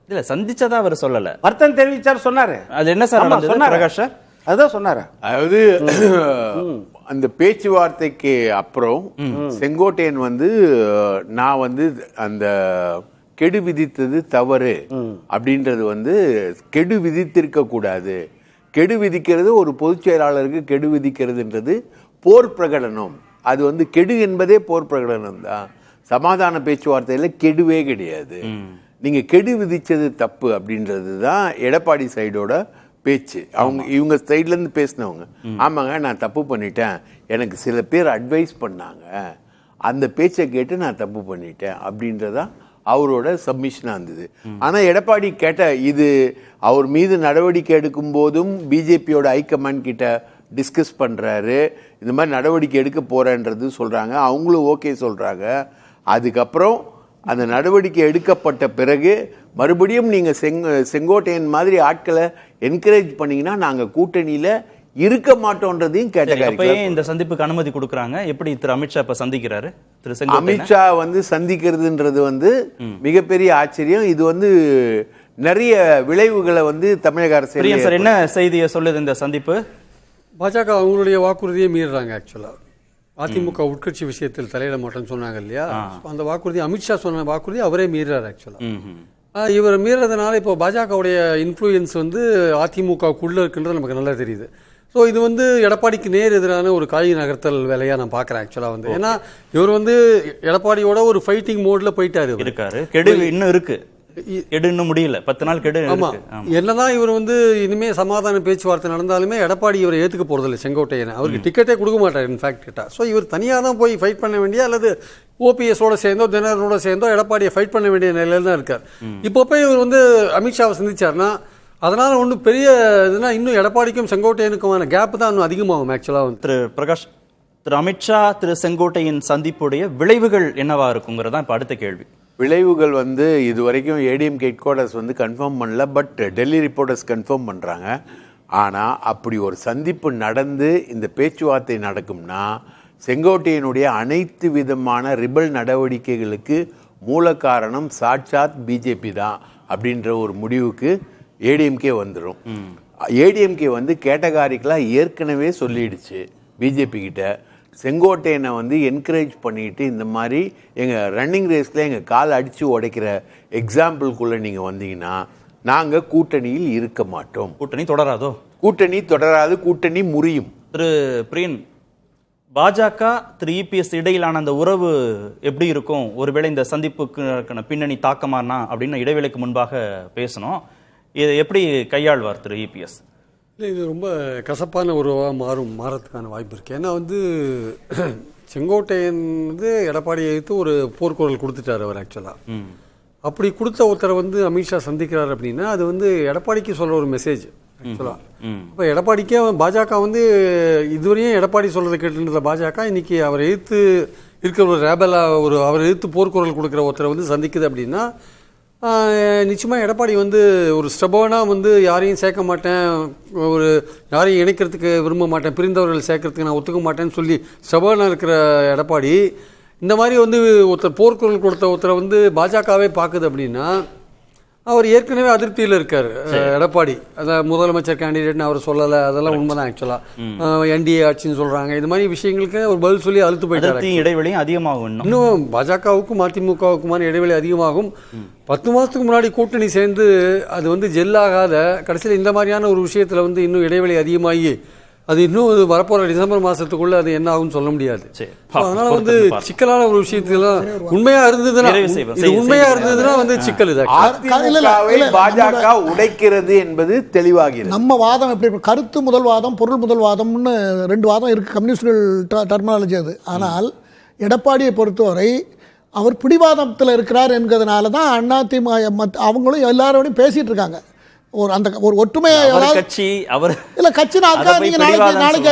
இல்ல சந்திச்சதா அவர் சொல்லல, வருத்தம் தெரிவிச்சார் சொன்னாரு. அது என்ன சார் சொன்னார் பிரகாஷ்? அதான் சொன்னாரு. அதாவது அந்த பேச்சுவார்த்தைக்கு அப்புறம் செங்கோட்டையன் வந்து நான் வந்து அந்த கெடு விதித்தது தவறு அப்படின்றது வந்து கெடு விதித்திருக்க கூடாது. கெடு விதிக்கிறது ஒரு பொதுச் செயலாளருக்கு கெடு விதிக்கிறதுன்றது போர் பிரகடனம். அது வந்து கெடு என்பதே போர் பிரகடனம் தான். சமாதான பேச்சுவார்த்தையில கெடுவே கிடையாது. நீங்க கெடு விதிச்சது தப்பு அப்படின்றது தான் எடப்பாடி சைடோட பேச்சு. இவங்க சைட்ல இருந்து பேசினவங்க, ஆமாங்க நான் தப்பு பண்ணிட்டேன், எனக்கு சில பேர் அட்வைஸ் பண்ணாங்க, அந்த பேச்சை கேட்டு நான் தப்பு பண்ணிட்டேன் அப்படின்றதா அவரோட சப்மிஷனா இருந்தது. ஆனா எடப்பாடி கேட்ட இது அவர் மீது நடவடிக்கை எடுக்கும் போதும் பிஜேபியோட ஹைகமாண்ட் கிட்ட டிஸ்கஸ் பண்றாரு, இந்த மாதிரி நடவடிக்கை எடுக்க போறேன்றது சொல்றாங்க, அவங்களும் ஓகே சொல்றாங்க. அதுக்கப்புறம் அந்த நடவடிக்கை எடுக்கப்பட்ட பிறகு மறுபடியும் நீங்க செங்கோட்டையன் மாதிரி ஆட்களை என்கரேஜ் பண்ணீங்கன்னா நாங்க கூட்டணியில இருக்க மாட்டோன்றதையும் கேட்டகரி. இந்த சந்திப்புக்கு அனுமதி கொடுக்கறாங்க. எப்படி திரு அமித்ஷா இப்ப சந்திக்கிறாரு? அமித்ஷா வந்து சந்திக்கிறதுன்றது வந்து மிகப்பெரிய ஆச்சரியம். இது வந்து நிறைய விளைவுகளை வந்து தமிழக அரசு. என்ன செய்தியை சொல்லுது இந்த சந்திப்பு? பாஜக அவங்களுடைய வாக்குறுதியை மீறுறாங்க. ஆக்சுவலா அதிமுக உட்கட்சி விஷயத்தில் தலையிட மாட்டேன்னு சொன்னாங்க இல்லையா, அந்த வாக்குறுதி அமித்ஷா சொன்ன வாக்குறுதி அவரே மீறாரு. ஆக்சுவலா இவர் மீறதுனால இப்போ பாஜகவுடைய இன்ஃப்ளூயன்ஸ் வந்து அதிமுகவுக்குள்ள இருக்குன்றது நமக்கு நல்லா தெரியுது. ஸோ இது வந்து எடப்பாடிக்கு நேர் எதிரான ஒரு காய் நகர்த்தல் வேலையாக நான் பார்க்குறேன். ஆக்சுவலாக வந்து ஏன்னா இவர் வந்து எடப்பாடியோட ஒரு ஃபைட்டிங் மோட்ல போயிட்டாரு இருக்காரு. கெடு இன்னும் இருக்கு, கெடு இன்னும் முடியல, 10 நாள் கெடு. ஆமா, என்னதான் இவர் வந்து இனிமே சமாதான பேச்சுவார்த்தை நடந்தாலுமே எடப்பாடி இவரை ஏற்றுக்க போறதில்லை. செங்கோட்டையன் அவருக்கு டிக்கெட்டே கொடுக்க மாட்டார் இன்ஃபேக்ட் கிட்ட. ஸோ இவர் தனியாக தான் போய் ஃபைட் பண்ண வேண்டிய, அல்லது ஓபிஎஸோட சேர்ந்தோ தினகரனோட சேர்ந்தோ எடப்பாடியை ஃபைட் பண்ண வேண்டிய நிலையில தான் இருக்கார். இப்போ போய் இவர் வந்து அமித்ஷாவை சந்திச்சார்னா அதனால ஒன்றும் பெரிய இதுனா இன்னும் எடப்பாடிக்கும் செங்கோட்டையனுக்குமான கேப் தான் இன்னும் அதிகமாகும். ஆக்சுவலாக வந்து திரு பிரகாஷ், திரு அமித்ஷா திரு செங்கோட்டையன் சந்திப்புடைய விளைவுகள் என்னவா இருக்குங்கிறதா இப்போ அடுத்த கேள்வி. விளைவுகள் வந்து இது வரைக்கும் ஏடிஎம்கே ஹெட் குவார்ட்டர்ஸ் வந்து கன்ஃபார்ம் பண்ணல, பட் டெல்லி ரிப்போர்ட்டர்ஸ் கன்ஃபார்ம் பண்ணுறாங்க. ஆனால் அப்படி ஒரு சந்திப்பு நடந்து இந்த பேச்சுவார்த்தை நடக்கும்னா செங்கோட்டையனுடைய அனைத்து விதமான ரிபல் நடவடிக்கைகளுக்கு மூல காரணம் சாட்சாத் பிஜேபி தான் அப்படின்ற ஒரு முடிவுக்கு ஏடிஎம்கே வந்துடும். ஏடிஎம்கே வந்து கேட்டகாரிக்கெலாம் ஏற்கனவே சொல்லிடுச்சு பிஜேபி கிட்ட, செங்கோட்டையனை வந்து என்கரேஜ் பண்ணிட்டு இந்த மாதிரி எங்கள் ரன்னிங் ரேஸில் எங்கள் கால் அடித்து உடைக்கிற எக்ஸாம்பிள்குள்ளே நீங்கள் வந்தீங்கன்னா நாங்க கூட்டணியில் இருக்க மாட்டோம். கூட்டணி தொடராதோ? கூட்டணி தொடராது, கூட்டணி முறியும். திரு பிரியன், பாஜக திரு இபிஎஸ் இடையிலான அந்த உறவு எப்படி இருக்கும்? ஒருவேளை இந்த சந்திப்புக்கு பின்னணி தாக்கமானா அப்படின்னு இடைவேளைக்கு முன்பாக பேசணும். இதை எப்படி கையாள்வார் திரு இபிஎஸ்? இல்லை, இது ரொம்ப கசப்பான உறவாக மாறத்துக்கான வாய்ப்பு இருக்குது. ஏன்னா செங்கோட்டையன் எடப்பாடியை எடுத்து ஒரு போர்க்குரல் கொடுத்துட்டார் அவர். ஆக்சுவலாக அப்படி கொடுத்த ஒருத்தரை அமித்ஷா சந்திக்கிறார் அப்படின்னா அது எடப்பாடிக்கு சொல்கிற ஒரு மெசேஜ். ஆக்சுவலாக இப்போ எடப்பாடிக்கே பாஜக இதுவரையும் எடப்பாடி சொல்கிறத கேட்டுருந்த பாஜக இன்னைக்கு அவரை எதிர்த்து இருக்கிற ஒரு ரேபலா அவரை எதிர்த்து போர்க்குரல் கொடுக்குற ஒருத்தரை சந்திக்குது அப்படின்னா நிச்சயமாக எடப்பாடி ஒரு ஸ்டெபனாக யாரையும் சேர்க்க மாட்டேன், ஒரு யாரையும் இணைக்கிறதுக்கு விரும்ப மாட்டேன், பிரிந்தவர்கள் சேர்க்கறதுக்கு நான் ஒத்துக்க மாட்டேன்னு சொல்லி ஸ்டெபனாக இருக்கிற எடப்பாடி இந்த மாதிரி ஒருத்தர் போர்க்குரல் கொடுத்த ஒருத்தரை பாஜகவே பார்க்குது அப்படின்னா அவர் ஏற்கனவே அதிருப்தியில் இருக்கார். எடப்பாடி அதான் முதலமைச்சர் கேண்டிடேட்னு அவர் சொல்லலை, அதெல்லாம் உண்மைதான். ஆக்சுவலாக என்டிஏ ஆட்சின்னு சொல்கிறாங்க. இது மாதிரி விஷயங்களுக்கு ஒரு பதில் சொல்லி அழுத்து போயிட்டாரு. இடைவெளியும் அதிகமாகும். இன்னும் பாஜகவுக்கும் அதிமுகவுக்குமான இடைவெளி அதிகமாகும். 10 மாதத்துக்கு முன்னாடி கூட்டணி சேர்ந்து அது ஜெல்லாகாத கடைசியில் இந்த மாதிரியான ஒரு விஷயத்தில் இன்னும் இடைவெளி அதிகமாகி அது இன்னும் வரப்போற டிசம்பர் மாசத்துக்குள்ள அது என்ன ஆகும்னு சொல்ல முடியாது. அதனால சிக்கலான ஒரு விஷயத்துலாம் உண்மையா இருந்ததுன்னா சிக்கல் இது. பாஜக உடைக்கிறது என்பது தெளிவாகிறது. நம்ம வாதம் எப்படி கருத்து முதல் வாதம், பொருள் முதல் வாதம்னு 2 வாதம் இருக்கு, கம்யூனிஸ்டுகள் டெர்மினாலஜி அது. ஆனால் எடப்பாடியை பொறுத்தவரை அவர் பிடிவாதத்தில் இருக்கிறார் என்கிறதுனால தான் அதிமுக அவங்களும் எல்லாரோடையும் பேசிட்டு இருக்காங்க. ஒரு ஒற்றுமையா கட்சி அவர் இல்ல கட்சி நீங்க நாளைக்கு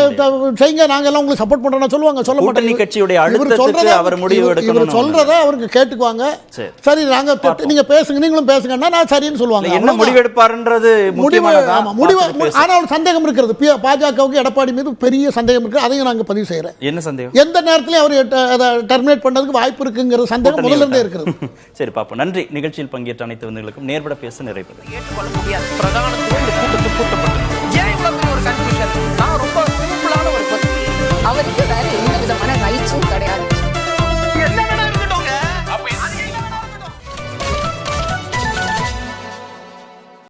செய்யுங்க, நாங்க எல்லாம் உங்களுக்கு சப்போர்ட் பண்றோம் சொல்லுவாங்க, சொல்ல மாட்டாங்க. கட்சியுடைய அழுத்தத்துக்கு அவர் முடிவு எடுக்கணும். இவர் சொல்றத அவருக்கு கேட்டுக்குவாங்க. சரி நாங்க நீங்க பேசுங்க, நீங்களும் பேசுங்கன்னா நான் சரின்னு சொல்லுவாங்க. என்ன முடிவு எடுப்பாருன்றது முடிவு. ஆனால் சந்தேகம் இருக்கிறது, பாஜகவுக்கு எடப்பாடி மீது பெரிய சந்தேகம் இருக்கு. அதையும் நாங்க பதிவு செய்யறேன். என்ன சந்தேகம்? எந்த நேரத்திலும் அவர் டெர்மினேட் பண்ணதுக்கு வாய்ப்பு இருக்குங்கிற சந்தேகம் முதல்ல இருந்தே இருக்கிறது. சரி பாப்போம். நன்றி. நிகழ்ச்சியில் பங்கேற்ற அனைத்து வந்தவர்களுக்கும் நேர்பட பேச நிறைவு. ஏற்றுக்கொள்ள முடியாது. பிரதான கூட்டப்பட்டது.